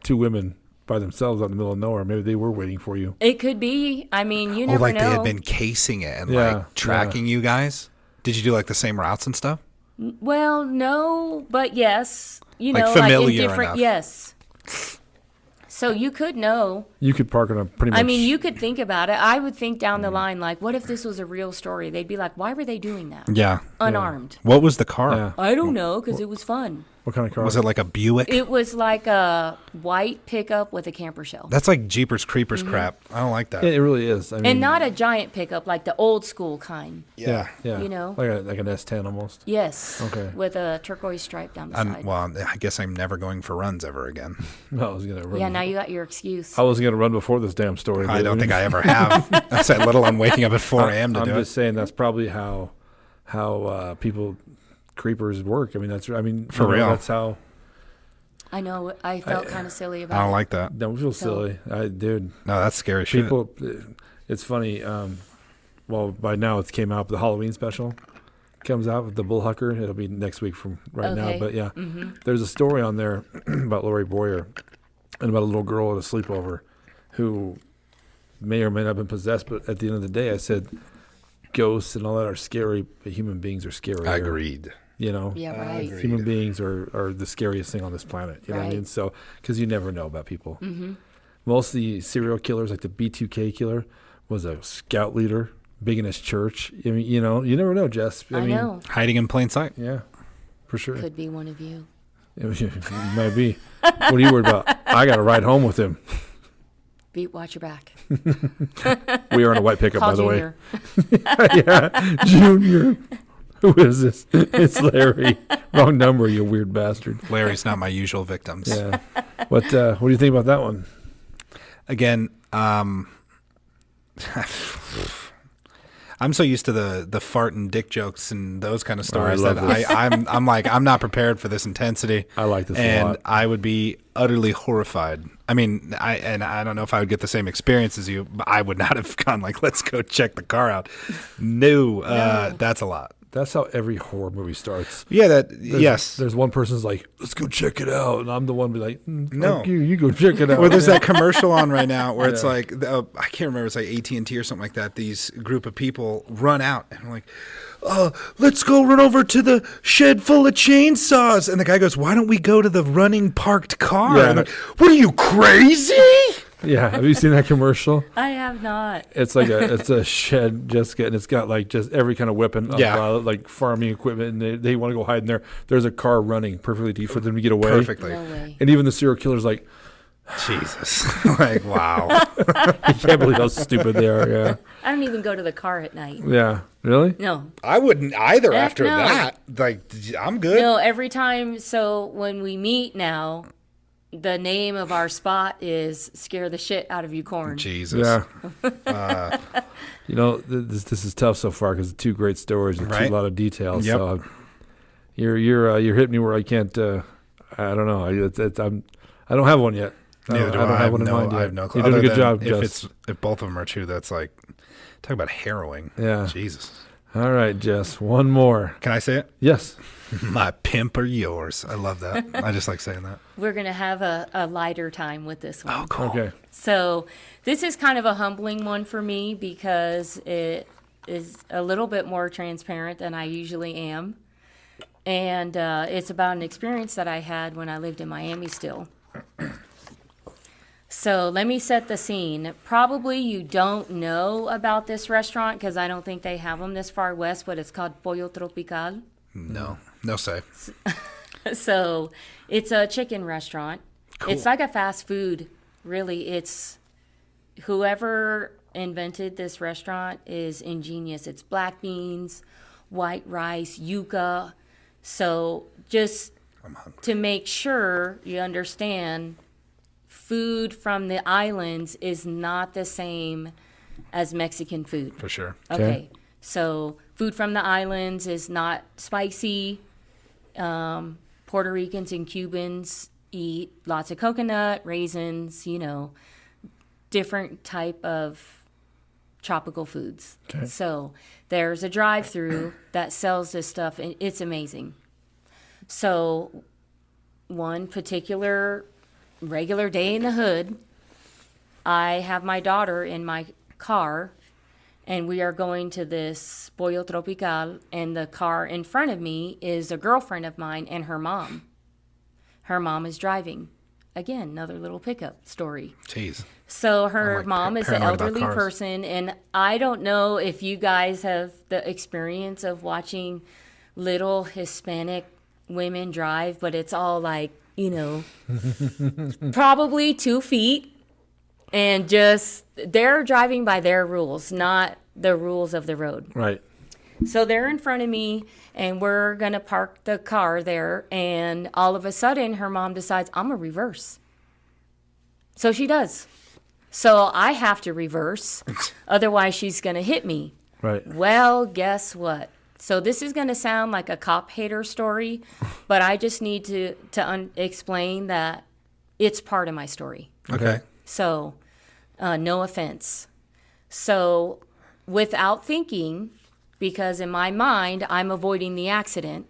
women by themselves out in the middle of nowhere. Maybe they were waiting for you. It could be. I mean, you Oh, never like know. they had been casing it and Yeah, like tracking you guys? Did you do like the same routes and stuff? Well, no, but yes. You Like know, like in familiar different. enough. Yes. So you could know. You could park on a pretty much. I mean, you could think about it. I would think down the line, like, what if this was a real story? They'd be like, why were they doing that? Yeah. Unarmed. What was the car? Yeah. I don't know, because it was fun. What kind of car? Was it like a Buick? It was like a white pickup with a camper shell. That's like Jeepers Creepers crap. I don't like that. Yeah, it really is. I mean, And not a giant pickup, like the old school kind. Yeah. You know? like an S10 almost. Yes. Okay. With a turquoise stripe down the side. Well, I guess I'm never going for runs ever again. No, I was gonna run. Yeah, now you got your excuse. I wasn't gonna run before this damn story. I don't think I ever have. I said, let alone waking up at 4 a.m. to I'm do just it. saying that's probably how people creepers work. I mean, that's For you know, real. That's how. I know. I felt kind of silly about I don't it. like that. Don't feel silly, dude. No, that's scary shit. People, it's funny. Well, by now it came out. The Halloween special comes out with the Bullhucker. It'll be next week from right now. Okay. But yeah, there's a story on there about Lori Boyer and about a little girl at a sleepover who may or may not have been possessed. But at the end of the day, I said ghosts and all that are scary, but human beings are scary. Agreed. You know, Yeah, right. agree. human beings are the scariest thing on this planet. You know what I Right. mean? So, because you never know about people. Most of the serial killers, like the B2K killer, was a scout leader, big in his church. I mean, you know, you never know, Jess. I mean, know. Hiding in plain sight. Yeah, for sure. Could be one of you. It might be. What are you worried about? I got to ride home with him. Watch your back. We are in a white pickup, Call by the way. Junior. Yeah, Junior. Who is this? It's Larry. Wrong number, you weird bastard. Larry's not my usual victims. Yeah. What do you think about that one? Again, I'm so used to the fart and dick jokes and those kind of stories love that this. I'm like, I'm not prepared for this intensity. I like this a and lot. I would be utterly horrified. I mean, I don't know if I would get the same experience as you, but I would not have gone like, let's go check the car out. No. That's a lot. That's how every horror movie starts. Yeah, Yes. There's one person's like, let's go check it out. And I'm the one be like, No. fuck you go check it out. Or there's that commercial on right now where it's like, I can't remember, it's like AT&T or something like that. These group of people run out and I'm like, let's go run over to the shed full of chainsaws. And the guy goes, why don't we go to the running parked car? Yeah. And I'm like, what are you, crazy? Yeah. Have you seen that commercial? I have not. It's like it's a shed, Jessica, and it's got like just every kind of weapon, Yeah. like farming equipment, and they want to go hide in there. There's a car running perfectly deep for them to get away. Perfectly. No way. And even the serial killer's like, Jesus. Like, wow. I can't believe how stupid they are. Yeah. I don't even go to the car at night. Yeah. Really? No. I wouldn't either Heck after no. that. Like, I'm good. No, every time. So when we meet now, the name of our spot is Scare the Shit Out of You Corn. Jesus. Yeah. You know, this is tough so far because two great stories with Right. a lot of details. Yep. So you're hitting me where I can't. I don't know. I don't have one yet. Neither do I don't I. have one in mind I yet. have no clue. You're doing a Other good job, than Jess. if both of them are true, that's like, talk about harrowing. Yeah. Jesus. All right, Jess. One more. Can I say it? Yes. My pimp or yours. I love that. I just like saying that. We're going to have a lighter time with this one. Oh, cool. Okay. So this is kind of a humbling one for me because it is a little bit more transparent than I usually am. And it's about an experience that I had when I lived in Miami still. So let me set the scene. Probably you don't know about this restaurant because I don't think they have them this far west, but it's called Pollo Tropical. No. No say. So it's a chicken restaurant. Cool. It's like a fast food, really. It's whoever invented this restaurant is ingenious. It's black beans, white rice, yuca. So just I'm hungry. to make sure you understand, food from the islands is not the same as Mexican food. For sure. Okay. So food from the islands is not spicy. Puerto Ricans and Cubans eat lots of coconut, raisins, different type of tropical foods. Okay. So there's a drive-through that sells this stuff, and it's amazing. So one particular regular day in the hood, I have my daughter in my car, and we are going to this Pollo Tropical, and the car in front of me is a girlfriend of mine and her mom. Her mom is driving. Again, another little pickup story. Jeez. So her like mom is an paranoid about elderly cars. person, and I don't know if you guys have the experience of watching little Hispanic women drive, but it's all like, probably 2 feet, and just they're driving by their rules, not the rules of the road. Right. So they're in front of me, and we're going to park the car there, and all of a sudden, her mom decides, I'm going to reverse. So she does. So I have to reverse, otherwise she's going to hit me. Right. Well, guess what? So this is going to sound like a cop hater story, but I just need to explain that it's part of my story. Okay. So no offense. So without thinking, because in my mind, I'm avoiding the accident,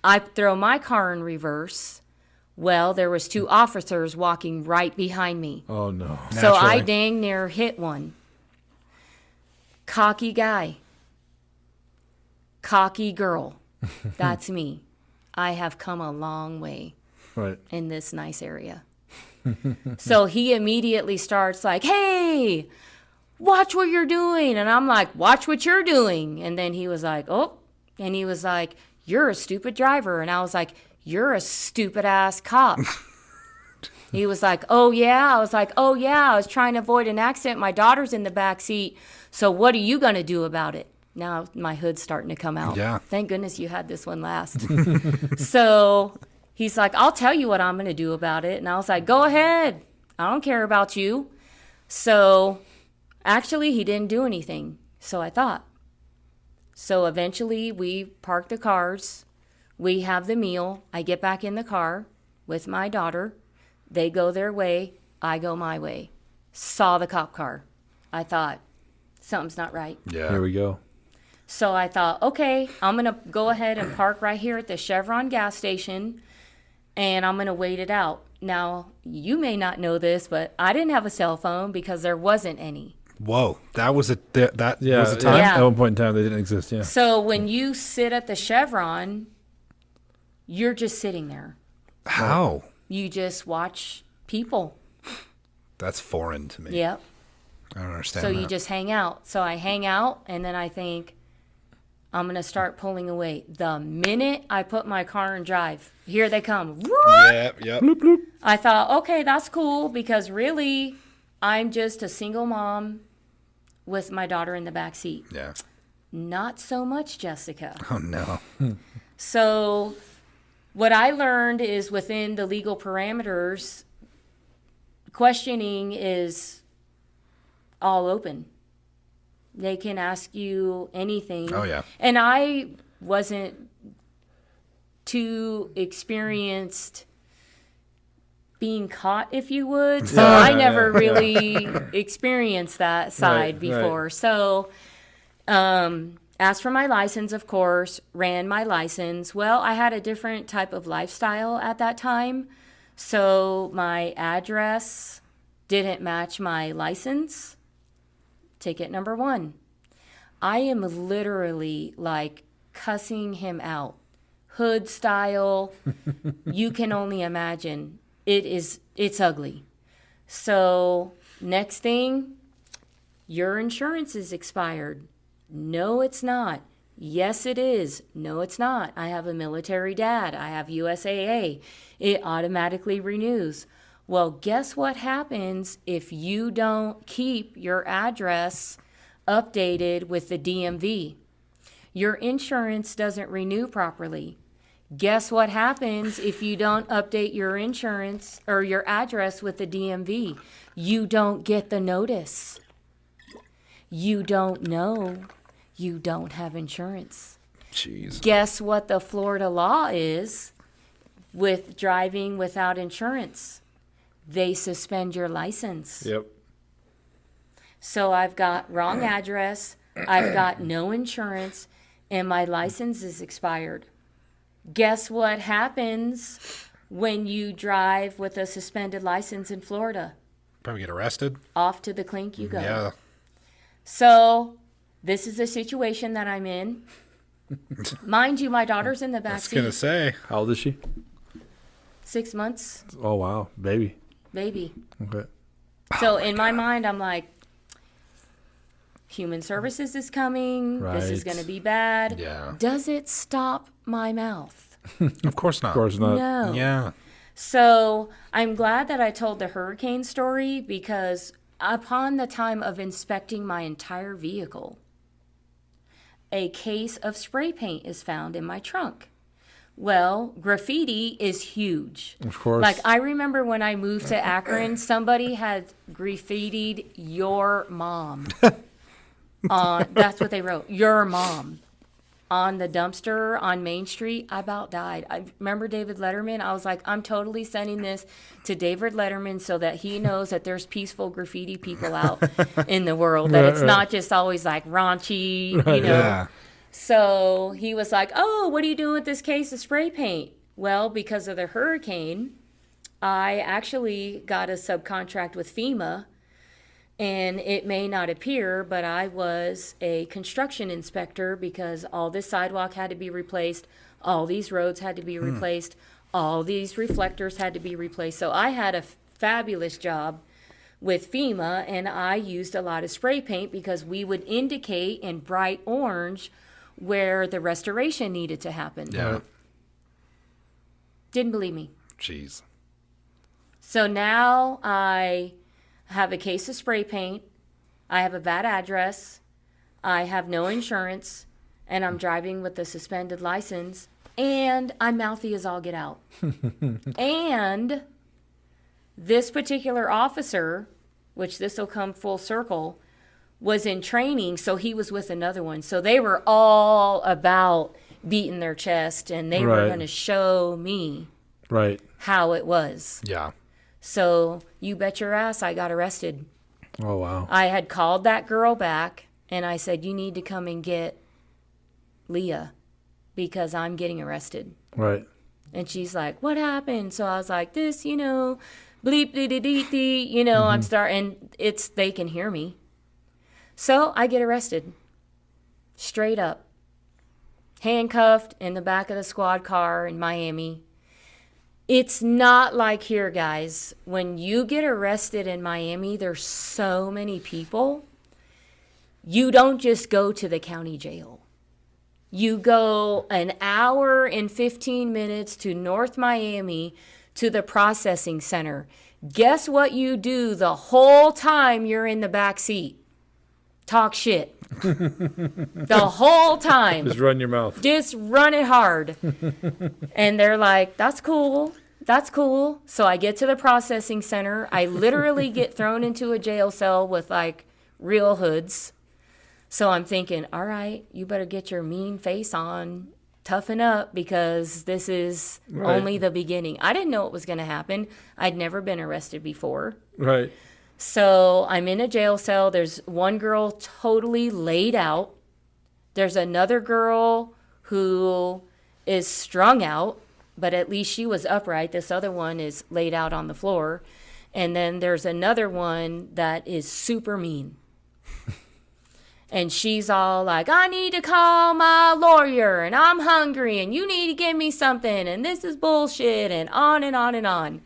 I throw my car in reverse. Well, there was 2 officers walking right behind me. Oh, no. So I Naturally. dang near hit one. Cocky guy. Cocky girl. That's me. I have come a long way Right. in this nice area. So he immediately starts like, hey, watch what you're doing. And I'm like, watch what you're doing. And then he was like, oh. And he was like, you're a stupid driver. And I was like, you're a stupid ass cop. He was like, oh, yeah. I was like, oh, yeah. I was trying to avoid an accident. My daughter's in the back seat. So what are you going to do about it? Now my hood's starting to come out. Yeah. Thank goodness you had this one last. So he's like, I'll tell you what I'm going to do about it. And I was like, go ahead. I don't care about you. So actually, he didn't do anything. So I thought. So eventually we park the cars. We have the meal. I get back in the car with my daughter. They go their way. I go my way. Saw the cop car. I thought, something's not right. Yeah. Here we go. So I thought, okay, I'm going to go ahead and park right here at the Chevron gas station, and I'm going to wait it out. Now, you may not know this, but I didn't have a cell phone because there wasn't any. Whoa. That was a that Yeah. was a time. Yeah. At one point in time, they didn't exist. Yeah. So when you sit at the Chevron, you're just sitting there. How? You just watch people. That's foreign to me. Yep. I don't understand So that. you just hang out. So I hang out, and then I think, I'm going to start pulling away. The minute I put my car in drive, here they come. Yep. Bloop, bloop. I thought, okay, that's cool, because really, I'm just a single mom with my daughter in the back seat. Yeah. Not so much, Jessica. Oh no. So what I learned is within the legal parameters, questioning is all open. They can ask you anything. Oh, yeah. And I wasn't too experienced being caught, if you would. So Yeah, I yeah, never yeah. really experienced that side Right, before. right. So asked for my license, of course, ran my license. Well, I had a different type of lifestyle at that time. So my address didn't match my license. Ticket number 1. I am literally like cussing him out. Hood style. You can only imagine. It's ugly. So next thing, your insurance is expired. No, it's not. Yes, it is. No, it's not. I have a military dad. I have USAA. It automatically renews. Well, guess what happens if you don't keep your address updated with the DMV? Your insurance doesn't renew properly. Guess what happens if you don't update your insurance or your address with the DMV? You don't get the notice. You don't know you don't have insurance. Jeez. Guess what the Florida law is? with driving without insurance. They suspend your license. Yep. So I've got wrong address, I've got no insurance, and my license is expired. Guess what happens when you drive with a suspended license in Florida? Probably get arrested. Off to the clink you go. Yeah. So this is the situation that I'm in. Mind you, my daughter's in the back I was seat. going to say. How old is she? 6 months, Oh, wow. Baby. baby. Okay. So in my mind, I'm like, human services is coming. This is Right. going to be bad. Yeah. Does it stop my mouth? Of course not. Of course not. No. Yeah. So I'm glad that I told the hurricane story, because upon the time of inspecting my entire vehicle, a case of spray paint is found in my trunk. Well, graffiti is huge. Of course. Like, I remember when I moved to Akron, somebody had graffitied "your mom" on, that's what they wrote, "your mom," on the dumpster on Main Street. I about died. I remember David Letterman. I was like, I'm totally sending this to David Letterman so that he knows that there's peaceful graffiti people out in the world, that it's not just always like raunchy, you know. Yeah. So he was like, oh, what are you doing with this case of spray paint? Well, because of the hurricane, I actually got a subcontract with FEMA, and it may not appear, but I was a construction inspector, because all this sidewalk had to be replaced, all these roads had to be replaced, all these reflectors had to be replaced. So I had a fabulous job with FEMA, and I used a lot of spray paint because we would indicate in bright orange where the restoration needed to happen. Yeah. Didn't believe me. Jeez. So now I have a case of spray paint, I have a bad address, I have no insurance, and I'm driving with a suspended license, and I'm mouthy as all get out. And this particular officer, which this will come full circle, was in training, so he was with another one. So they were all about beating their chest, and they were Right. going to show me Right. how it was. Yeah. So you bet your ass I got arrested. Oh, wow. I had called that girl back, and I said, you need to come and get Leah, because I'm getting arrested. Right. And she's like, what happened? So I was like, this, you know, bleep, dee, dee, dee, dee, you know, I'm starting, they can hear me. So I get arrested, straight up, handcuffed in the back of the squad car in Miami. It's not like here, guys. When you get arrested in Miami, there's so many people. You don't just go to the county jail. You go an hour and 15 minutes to North Miami to the processing center. Guess what you do the whole time you're in the back seat? Talk shit. The whole time. Just run your mouth. Just run it hard. And they're like, that's cool. That's cool. So I get to the processing center. I literally get thrown into a jail cell with like real hoods. So I'm thinking, all right, you better get your mean face on, toughen up, because this is only the beginning. I didn't know what was going to happen. I'd never been arrested before. Right. So I'm in a jail cell. There's one girl totally laid out. There's another girl who is strung out, but at least she was upright. This other one is laid out on the floor. And then there's another one that is super mean. And she's all like, I need to call my lawyer, and I'm hungry, and you need to give me something, and this is bullshit, and on and on and on.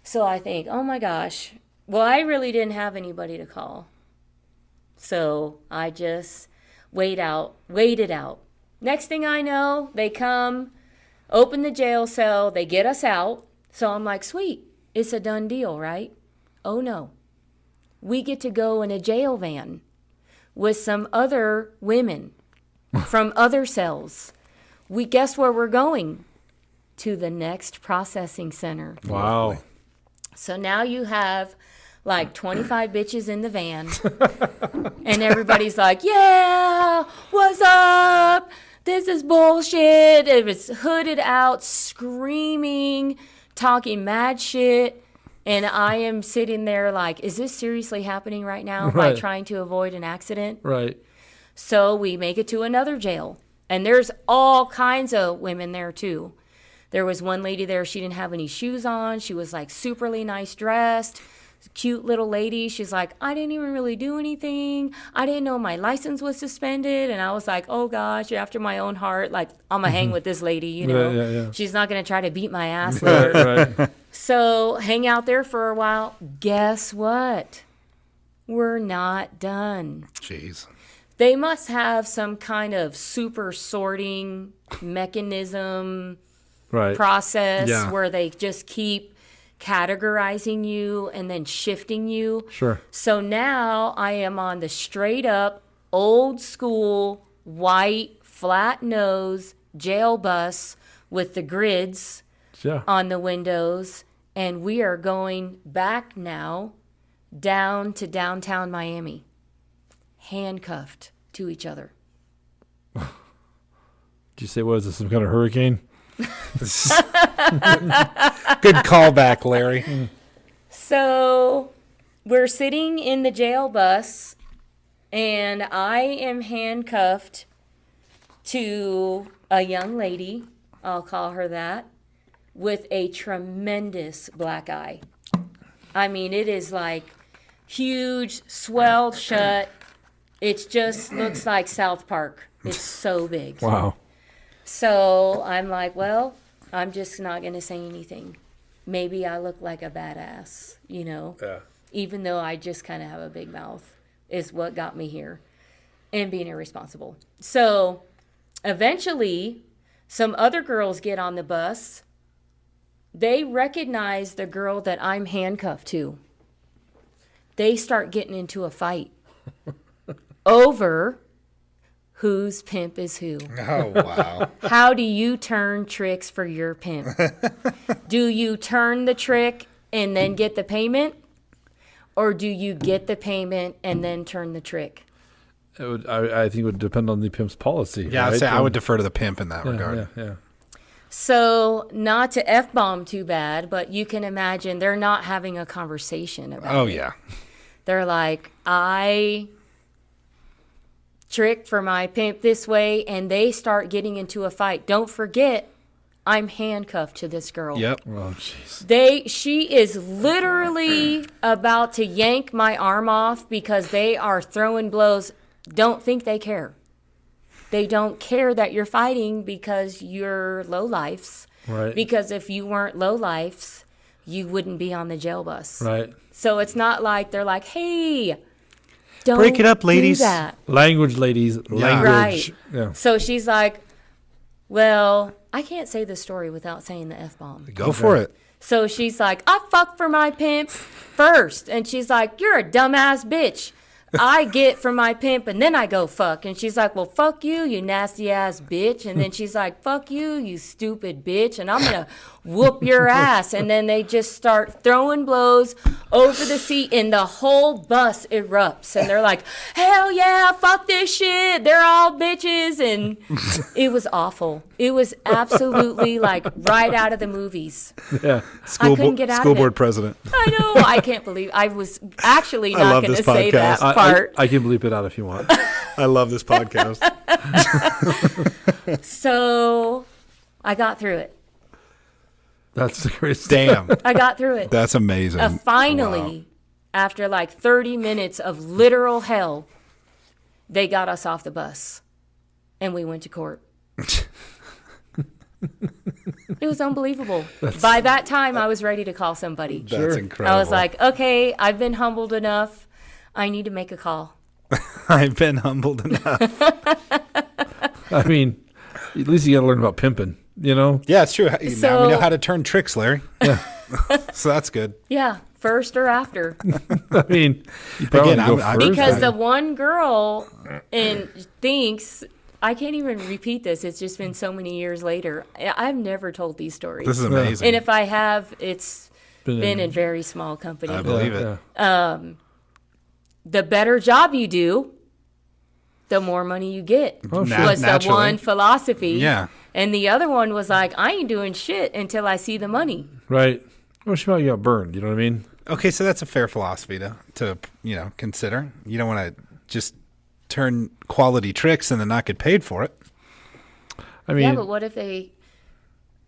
So I think, oh my gosh. Well, I really didn't have anybody to call. So I just waited out. Next thing I know, they come, open the jail cell, they get us out. So I'm like, sweet, it's a done deal, right? Oh no. We get to go in a jail van with some other women from other cells. We guess where we're going? To the next processing center. Wow. So now you have like 25 bitches in the van, and everybody's like, yeah, what's up? this is bullshit. It was hooded out, screaming, talking mad shit. And I am sitting there like, is this seriously happening right now? Am I trying to avoid an accident? Right. So we make it to another jail. And there's all kinds of women there too. There was one lady there, she didn't have any shoes on. She was like superly nice dressed. Cute little lady. She's like, I didn't even really do anything. I didn't know my license was suspended. And I was like, oh gosh, you're after my own heart. Like, I'm gonna hang with this lady, you know. Yeah. She's not gonna try to beat my ass later. Right. So hang out there for a while. Guess what? We're not done. Jeez. They must have some kind of super sorting mechanism process where they just keep categorizing you and then shifting you. Sure. So now I am on the straight up old school white flat nose jail bus with the grids on the windows, and we are going back now down to downtown Miami, handcuffed to each other. Did you say, what is this, some kind of hurricane? Good callback, Larry. So we're sitting in the jail bus, and I am handcuffed to a young lady, I'll call her that, with a tremendous black eye. I mean, it is like huge, swelled shut. It just looks like South Park. It's so big. Wow. So I'm like, well, I'm just not going to say anything. Maybe I look like a badass, you know? Yeah. Even though I just kind of have a big mouth is what got me here and being irresponsible. So eventually, some other girls get on the bus. They recognize the girl that I'm handcuffed to. They start getting into a fight over whose pimp is who. Oh, wow. How do you turn tricks for your pimp? Do you turn the trick and then get the payment? Or do you get the payment and then turn the trick? I think it would depend on the pimp's policy. Yeah, right? I'd say I would defer to the pimp in that regard. Yeah. So, not to F-bomb too bad, but you can imagine they're not having a conversation about it. Yeah. They're like, I trick for my pimp this way, and they start getting into a fight. Don't forget, I'm handcuffed to this girl. Yep. Oh, jeez. She is literally about to yank my arm off because they are throwing blows. Don't think they care. They don't care that you're fighting because you're lowlifes. Right. Because if you weren't lowlifes, you wouldn't be on the jail bus. Right. So it's not like they're like, hey, don't break it up, ladies. do that. Language, ladies. Language. Right. Yeah. So she's like, well, I can't say this story without saying the F-bomb. Go for it. So she's like, I fuck for my pimp first. And she's like, you're a dumbass bitch. I get from my pimp and then I go fuck. And she's like, well, fuck you, you nasty ass bitch. And then she's like, fuck you, you stupid bitch. And I'm going to whoop your ass. And then they just start throwing blows over the seat and the whole bus erupts. And they're like, hell yeah, fuck this shit. They're all bitches. And it was awful. It was absolutely like right out of the movies. Yeah. I couldn't get out School of it. board president. I know. I can't believe I was actually not love going to this say that podcast. part. I can bleep it out if you want. I love this podcast. So I got through it. That's the greatest. Damn. I got through it. That's amazing. Finally, after like 30 minutes of literal hell, they got us off the bus and we went to court. It was unbelievable. By that time, I was ready to call somebody. That's incredible. I was like, okay, I've been humbled enough. I need to make a call. I've been humbled enough. I mean, at least you got to learn about pimping, you know? Yeah, it's true. Now we So- know how to turn tricks, Larry. Yeah. So that's good. Yeah, first or after. I mean, you probably Again, go I'm- first. Because the one girl thinks, I can't even repeat this. It's just been so many years later. I've never told these stories. This is amazing. And if I have, it's been in very small company. I believe it. The better job you do, the more money you get. Oh, sure. Was the Naturally. one philosophy. Yeah. And the other one was like, I ain't doing shit until I see the money. Right. Well, she probably got burned. You know what I mean? Okay, so that's a fair philosophy to consider. You don't want to just turn quality tricks and then not get paid for it. I mean, Yeah, but what if they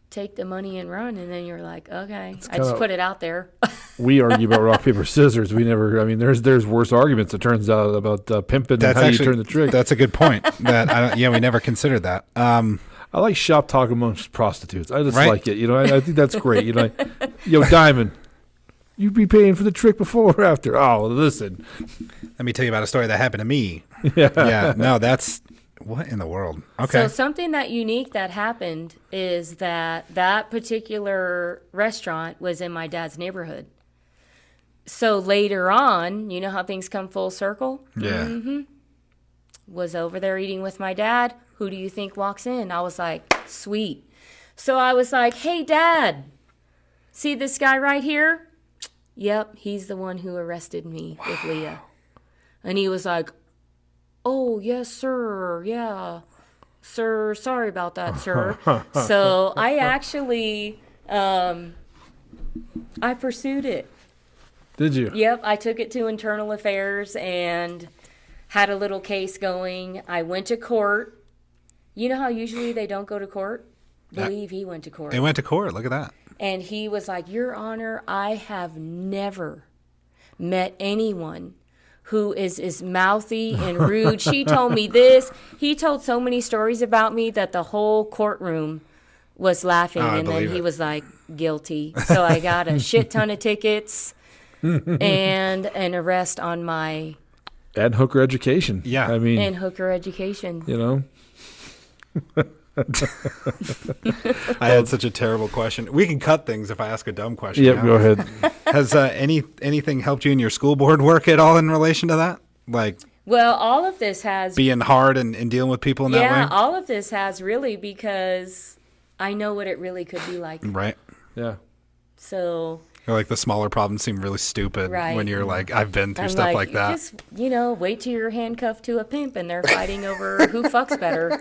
take the money and run, and then you're like, okay, I just put it out there. we argue about rock, paper, scissors. We never, I mean, there's worse arguments, it turns out, about pimping and how you turn the trick. That's a good point. We never considered that. I like shop talk amongst prostitutes. I just Right. like it. You know, I think that's great. You know, yo, Diamond, you be paying for the trick before or after? Oh, listen. Let me tell you about a story that happened to me. Yeah. No, that's what in the world. Okay. So something that unique that happened is that particular restaurant was in my dad's neighborhood. So later on, you know how things come full circle? Yeah. Was over there eating with my dad. Who do you think walks in? I was like, sweet. So I was like, hey, Dad, see this guy right here? Yep, he's the one who arrested me with Leah. And he was like, oh, yes, sir. Yeah, sir. Sorry about that, sir. So I actually, I pursued it. Did you? Yep, I took it to internal affairs and had a little case going. I went to court. You know how usually they don't go to court? Believe he went to court. It went to court. Look at that. And he was like, Your Honor, I have never met anyone who is as mouthy and rude. She told me this. He told so many stories about me that the whole courtroom was laughing. I And then believe he it. was like, guilty. So I got a shit ton of tickets and an arrest on my And hooker education. Yeah. I mean, and hooker education. you know, I had such a terrible question. We can cut things if I ask a dumb question. yep, now. go ahead. Has anything helped you in your school board work at all in relation to that? Like Well, all of this has being hard and dealing with people in that way? all of this has really because I know what it really could be like. Right. Yeah. So Or like the smaller problems seem really stupid Right. when you're like, I've been through I'm stuff like that. Just, wait till you're handcuffed to a pimp and they're fighting over who fucks better.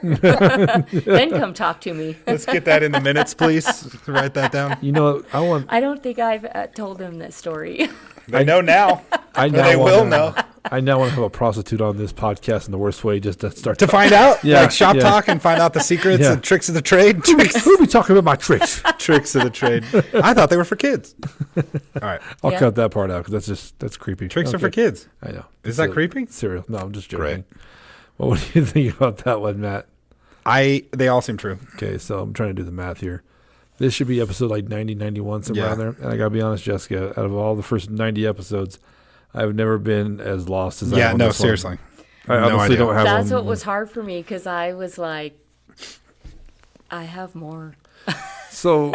Then come talk to me. Let's get that in the minutes, please. Write that down. You know, I don't think I've told them that story. They know now. I Or now they will wanna- know. I now want to have a prostitute on this podcast in the worst way, just to start To find out, Yeah, like shop yeah. talk and find out the secrets Yeah. and tricks of the trade. Who be talking about my tricks? Tricks of the trade. I thought they were for kids. All right. I'll Yeah. cut that part out because that's creepy. Tricks are for Okay. kids. I know. Is that creepy? Cereal. No, I'm just joking. Great. Well, what do you think about that one, Matt? They all seem true. Okay, so I'm trying to do the math here. This should be episode like 90, 91, somewhere Yeah. around there. And I got to be honest, Jessica, out of all the first 90 episodes, I've never been as lost as I Yeah, am on no, this one. seriously. I No honestly idea. don't have That's one. what was hard for me because I was like, I have more. So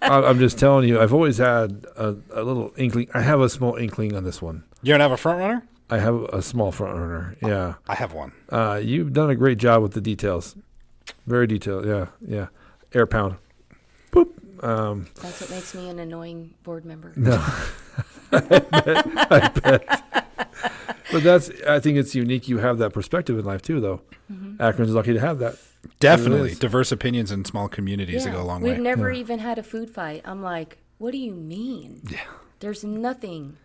I'm just telling you, I've always had a little inkling. I have a small inkling on this one. You don't have a front runner? I have a small front runner. Yeah. I have one. You've done a great job with the details. Very detailed. Yeah. Yeah. Air pound. Boop. That's what makes me an annoying board member. No. I bet. But I think it's unique. You have that perspective in life too, though. Akron's lucky to have that. Definitely. is. Diverse opinions in small communities that go a long We've way. never even had a food fight. I'm like, what do you mean? Yeah. There's nothing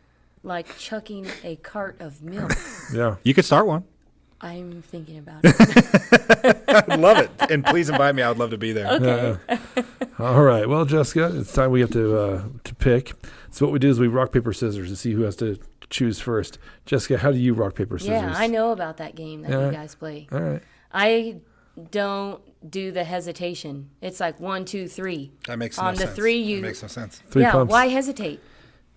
like chucking a cart of milk. Yeah. You could start one. I'm thinking about it. I'd love it. And please invite me. I would love to be there. Okay. All right. Well, Jessica, it's time we have to pick. So what we do is we rock, paper, scissors to see who has to choose first. Jessica, how do you rock, paper, scissors? Yeah, I know about that game that Yeah. you guys play. All right. I don't do the hesitation. It's like 1, 2, 3. That makes On no the sense. three, you- That makes no sense. Three yeah, pumps. why hesitate?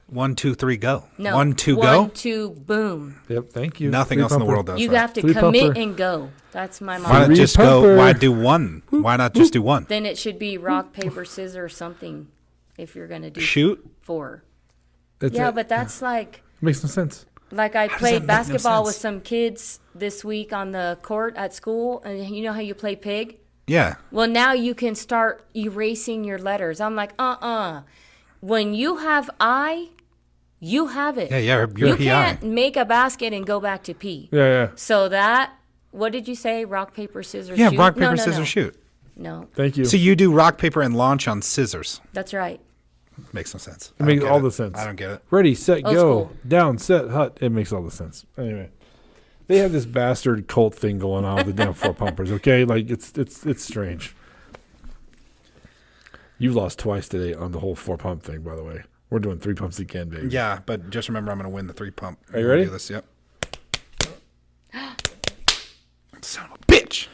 1, 2, 3, go. No. 1, 2, 1, go. 2, boom. Yep. Thank you. Nothing Three else in the pumper. world does You that. have to Three commit pumper. and go. That's my Why motto. not Three just pumper. go? Why do one? Why not just do one? Then it should be rock, paper, scissors, something if you're going to do Shoot. 4. That's Yeah, it. but that's like Makes no sense. I does that played make no basketball with sense? some kids this week on the court at school, and you know how you play pig? Yeah. Well, now you can start erasing your letters. I'm like, When you have I, you have it. Yeah, you're You PI. can't make a basket and go back to P. Yeah. Yeah. So that what did you say? Rock, paper, scissors, Yeah, shoot? rock, No, paper, no, scissors, no. shoot. No, Thank you. So you do rock, paper, and launch on scissors. that's right. Makes no sense. It makes I don't all get the it. sense. I don't get it. Ready, set, Old go. school. Down, set, hut. It makes all the sense. Anyway, they have this bastard cult thing going on with the damn four pumpers. Okay, like it's strange. You've lost twice today on the whole four pump thing. By the way, we're doing 3 pumps again, baby. Yeah, but just remember, I'm going to win the 3 pump. Are you ready? Do this. Yep. Son of a bitch.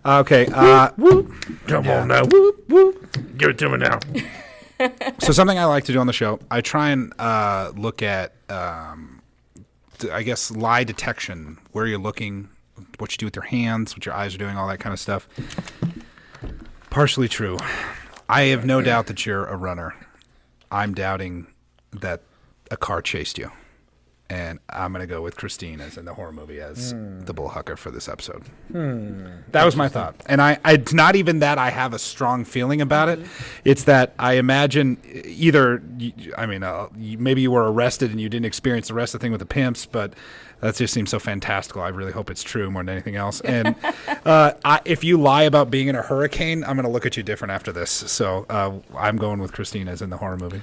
Okay. Whoop. Come on now. Whoop whoop. Give it to me now. So something I like to do on the show, I try and look at, I guess, lie detection, where you're looking, what you do with your hands, what your eyes are doing, all that kind of stuff. Partially true. I have no doubt that you're a runner. I'm doubting that a car chased you. And I'm going to go with Christine as in the horror movie as the Bullhucker for this episode. That was my thought. And it's not even that I have a strong feeling about it. It's that I imagine either, maybe you were arrested and you didn't experience the rest of the thing with the pimps, but that just seems so fantastical. I really hope it's true more than anything else. And if you lie about being in a hurricane, I'm going to look at you different after this. So I'm going with Christine as in the horror movie.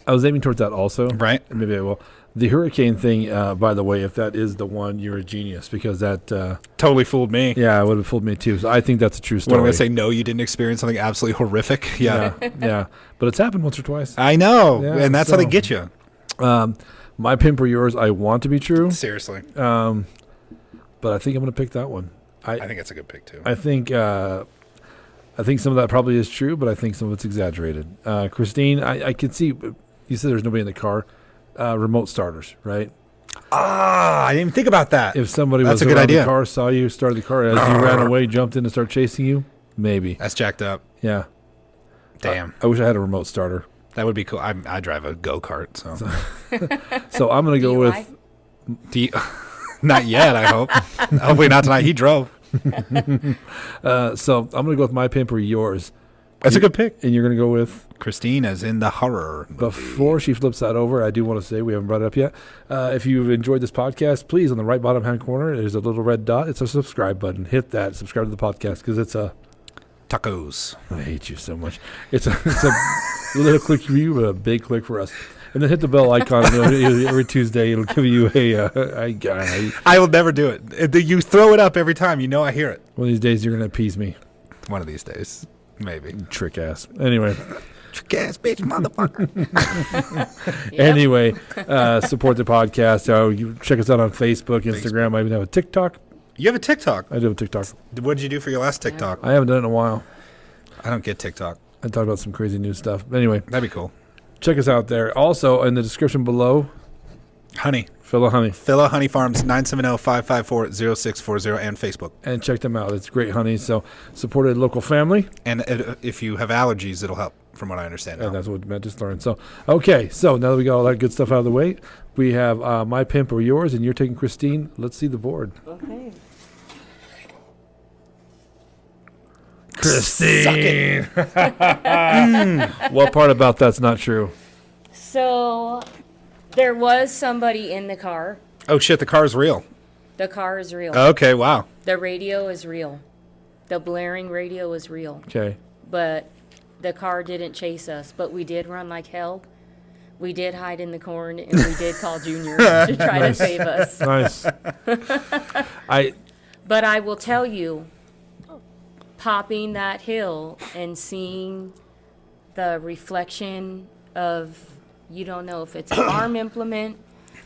I was aiming towards that also. Right. Maybe I will. The hurricane thing, by the way, if that is the one, you're a genius because that... Totally fooled me. Yeah, it would have fooled me too. So I think that's a true story. What am I going to say? No, you didn't experience something absolutely horrific? Yeah. Yeah. But it's happened once or twice. I know. Yeah, and that's how they get you. My pimp or yours, I want to be true. Seriously. But I think I'm going to pick that one. I think it's a good pick, too. I think some of that probably is true, but I think some of it's exaggerated. Christine, I can see... You said there's nobody in the car. Remote starters, right? I didn't even think about that. If somebody That's was a good around idea. the car, saw you, started the car, as you ran away, jumped in to start chasing you, maybe. That's jacked up. Yeah. Damn. I wish I had a remote starter. That would be cool. I drive a go-kart, so. So I'm going to go with... Not yet, I hope. Hopefully not tonight. He drove. So I'm going to go with my pimp or yours. That's a good pick. And you're going to go with... Christine as in the horror movie. Before she flips that over, I do want to say, we haven't brought it up yet. If you've enjoyed this podcast, please, on the right bottom hand corner, there's a little red dot. It's a subscribe button. Hit that. Subscribe to the podcast because it's a... Tacos. I hate you so much. It's a little click for you, but a big click for us. And then hit the bell icon. Every Tuesday, it'll give you I will never do it. You throw it up every time. You know I hear it. One of these days, you're going to appease me. One of these days. Maybe. Trick ass. Anyway. Trick ass bitch, motherfucker. Yep. Anyway, support the podcast. You check us out on Facebook, Instagram. I even have a TikTok. You have a TikTok. I do have a TikTok. What did you do for your last TikTok? I haven't done it in a while. I don't get TikTok. I talked about some crazy new stuff. Anyway, That'd be cool. check us out there. Also, in the description below, Honey. Filla Honey. Filla Honey Farms, 970-554-0640, and Facebook. And check them out. It's great honey. So support a local family. And if you have allergies, it'll help, from what I understand. And that's what Matt just learned. So, okay. So now that we got all that good stuff out of the way, we have my pimp or yours, and you're taking Christine. Let's see the board. Okay. Christine. What part about that's not true? So there was somebody in the car. Oh, shit, the car's real. The car is real. Okay, wow. The radio is real. The blaring radio is real. Okay. But the car didn't chase us. But we did run like hell. We did hide in the corn, and we did call Junior to try to save us. Nice. But I will tell you, popping that hill and seeing the reflection of, you don't know if it's a farm implement,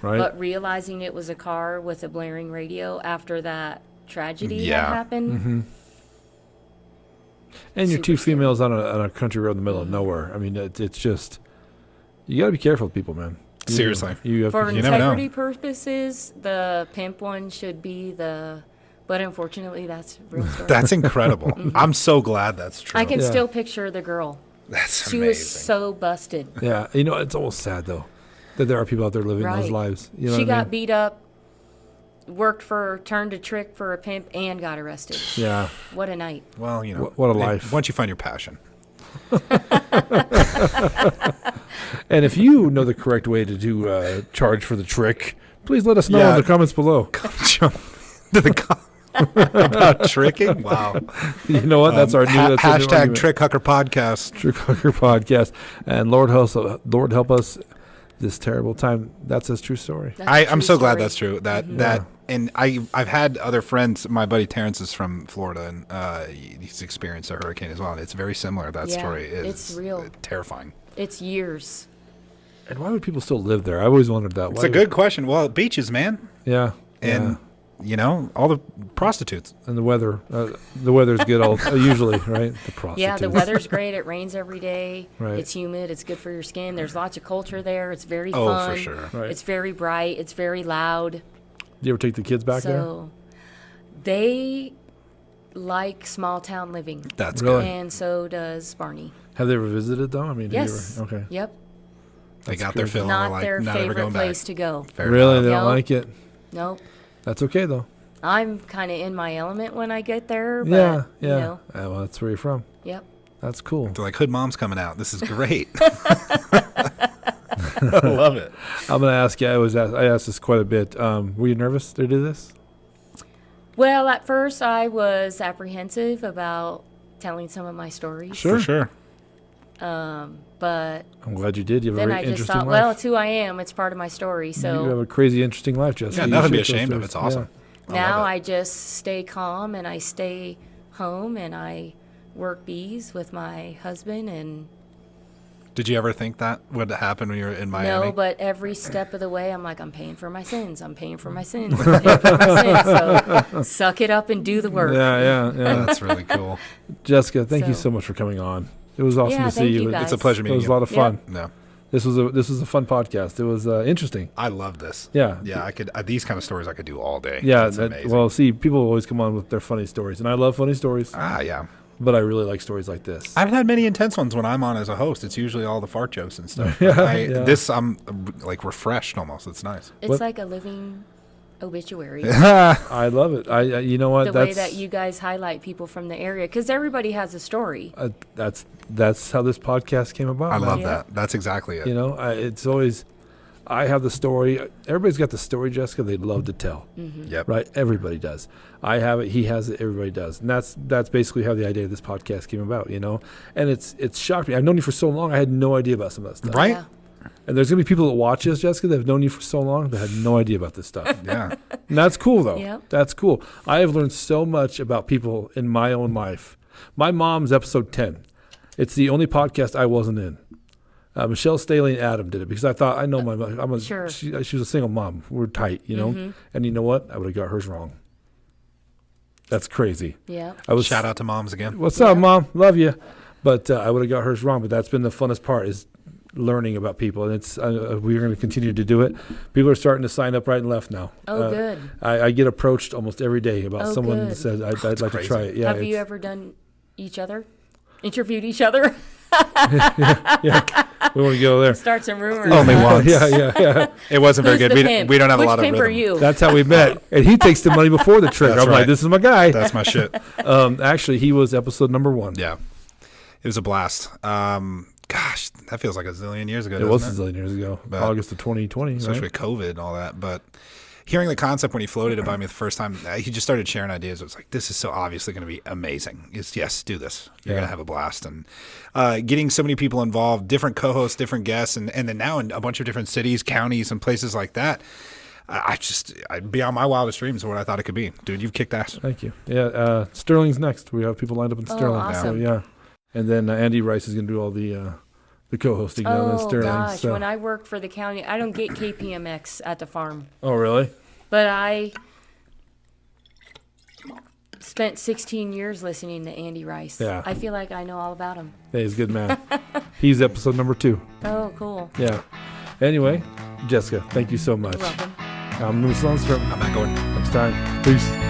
Right. but realizing it was a car with a blaring radio after that tragedy Yeah. that happened. And you're Super two scary. females on a country road in the middle of nowhere. I mean, it's just, you got to be careful with people, man. Seriously. You have For to, You never know. integrity purposes, the pimp one should be but unfortunately, that's real story. That's incredible. I'm so glad that's true. I can Yeah. still picture the girl. That's She amazing. was so busted. yeah. You know, it's almost sad, though, that there are people out there living those Right. lives. You know She what I got mean? beat up, turned a trick for a pimp, and got arrested. Yeah. What a night. Well, you know. What a life. Once you find your passion. And if you know the correct way to do charge for the trick, please let us know Yeah. in the comments below. Jump to the about tricking. Wow. You know what? That's our new hashtag Trickhucker Podcast. Bullhucker podcast. And Lord help us this terrible time. That's his true story. I'm so glad that's true. And I've had other friends. My buddy Terrence is from Florida, and he's experienced a hurricane as well. And it's very similar. That story is it's real. Terrifying. It's years. And why would people still live there? I always wondered that. It's a good question. Well, beaches, man. Yeah. And all the prostitutes. And the weather. The weather's good usually, right? The prostitutes. Yeah, the weather's great. It rains every day. Right. It's humid. It's good for your skin. There's lots of culture there. It's very Oh, fun. for sure. Right. It's very bright. It's very loud. Do you ever take the kids back there? So they like small town living. That's Really? good. And so does Barney. Have they ever visited though? I mean, Yes. okay. Yep. They That's got their crazy. fill. Not and we're like, their not ever favorite going place back. to go. Fair Really? enough. They don't Nope. like it? Nope. That's okay though. I'm kind of in my element when I get there. But, Yeah. You know, Well, that's where you're from. yep. That's cool. They're like, Hood Mom's coming out. This is great. I love it. I'm gonna ask you. I asked this quite a bit. Were you nervous to do this? Well, at first I was apprehensive about telling some of my stories. Sure. For sure. But I'm glad you did. You have a then very I just interesting thought, life. well, it's who I am. It's part of my story. you have So a crazy, interesting life, Jessica. Yeah, You nothing to be should ashamed of. those It's stories. awesome. now love it. I just stay calm and I stay home and I work bees with my husband and Did you ever think that would happen when you were in Miami? no, but every step of the way I'm like, I'm paying for my sins. I'm paying for my sins. I'm paying for my sins. So suck it up and do the work. Yeah. That's really cool. Jessica, thank you So- so much for coming on. It was awesome Yeah, to see thank you. you, It guys. It's a pleasure meeting was a you. lot of fun. No, This was a fun podcast. It was interesting. I love this. Yeah. Yeah, I could these kind of stories I could do all day. Yeah. That's amazing. Well, see, people always come on with their funny stories, and I love funny stories, yeah. but I really like stories like this. I've had many intense ones when I'm on as a host. It's usually all the fart jokes and stuff. Yeah. This I'm like refreshed almost. It's nice. It's What? like a living obituary. I love it. I you know what? The that's way that you guys highlight people from the area, because everybody has a story. that's how this podcast came about. I man. love Yeah. that. That's exactly it. You know, it's always. I have the story. Everybody's got the story, Jessica. They'd love to tell. Yep. Right? Everybody does. I have it. He has it. Everybody does. And that's basically how the idea of this podcast came about. You know, and it's shocked me. I've known you for so long. I had no idea about some of that stuff. Right? Yeah. And there's gonna be people that watch this, Jessica, that have known you for so long that had no idea about this stuff. Yeah. And that's cool, though. Yep. That's cool. I have learned so much about people in my own life. My mom's episode 10. It's the only podcast I wasn't in. Michelle Staley and Adam did it because I thought, I know my mom. Sure. She was a single mom. We're tight, you know? And you know what? I would have got hers wrong. That's crazy. Yeah. I was Shout out to moms again. What's up, Mom? Love you. But I would have got hers wrong. But that's been the funnest part is learning about people. And it's we're going to continue to do it. People are starting to sign up right and left now. Oh, good. I get approached almost every day about Oh, someone good. that says, I'd like to crazy. try it. Yeah, Have you it's- ever done interviewed each other? we want to go there. Start some rumors. Only once. Yeah. It wasn't very Who's good. the We pimp? we don't have Which a lot of pimp are rhythm. you? That's how we met. And he takes the money before the trick. That's I'm like, right. this is my guy. That's my shit. Actually, he was episode number 1. Yeah. It was a blast. Gosh, that feels like a zillion years ago. It was a doesn't zillion years ago, But- August of 2020. especially Right? with COVID and all that. But hearing the concept when he floated it by me the first time, he just started sharing ideas. It was like, this is so obviously going to be amazing. Yes, do this. You're Yeah. going to have a blast. And getting so many people involved, different co-hosts, different guests, and then now in a bunch of different cities, counties, and places like that. I'd beyond my wildest dreams of what I thought it could be. Dude, you've kicked ass. Thank you. Yeah, Sterling's next. We have people lined up in Oh, Sterling. awesome. So, yeah. And then Andy Rice is going to do all the co-hosting down in Oh Sterling. gosh, so. when I worked for the county, I don't get KPMX at the farm, Oh, really? but I spent 16 years listening to Andy Rice. Yeah. I feel like I know all about him. Yeah, he's a good man. He's episode number 2. Oh, cool. Yeah. Anyway, Jessica, thank you so much. You're welcome. I'm Moose Lundstrom. I'm not going. Next time. Peace.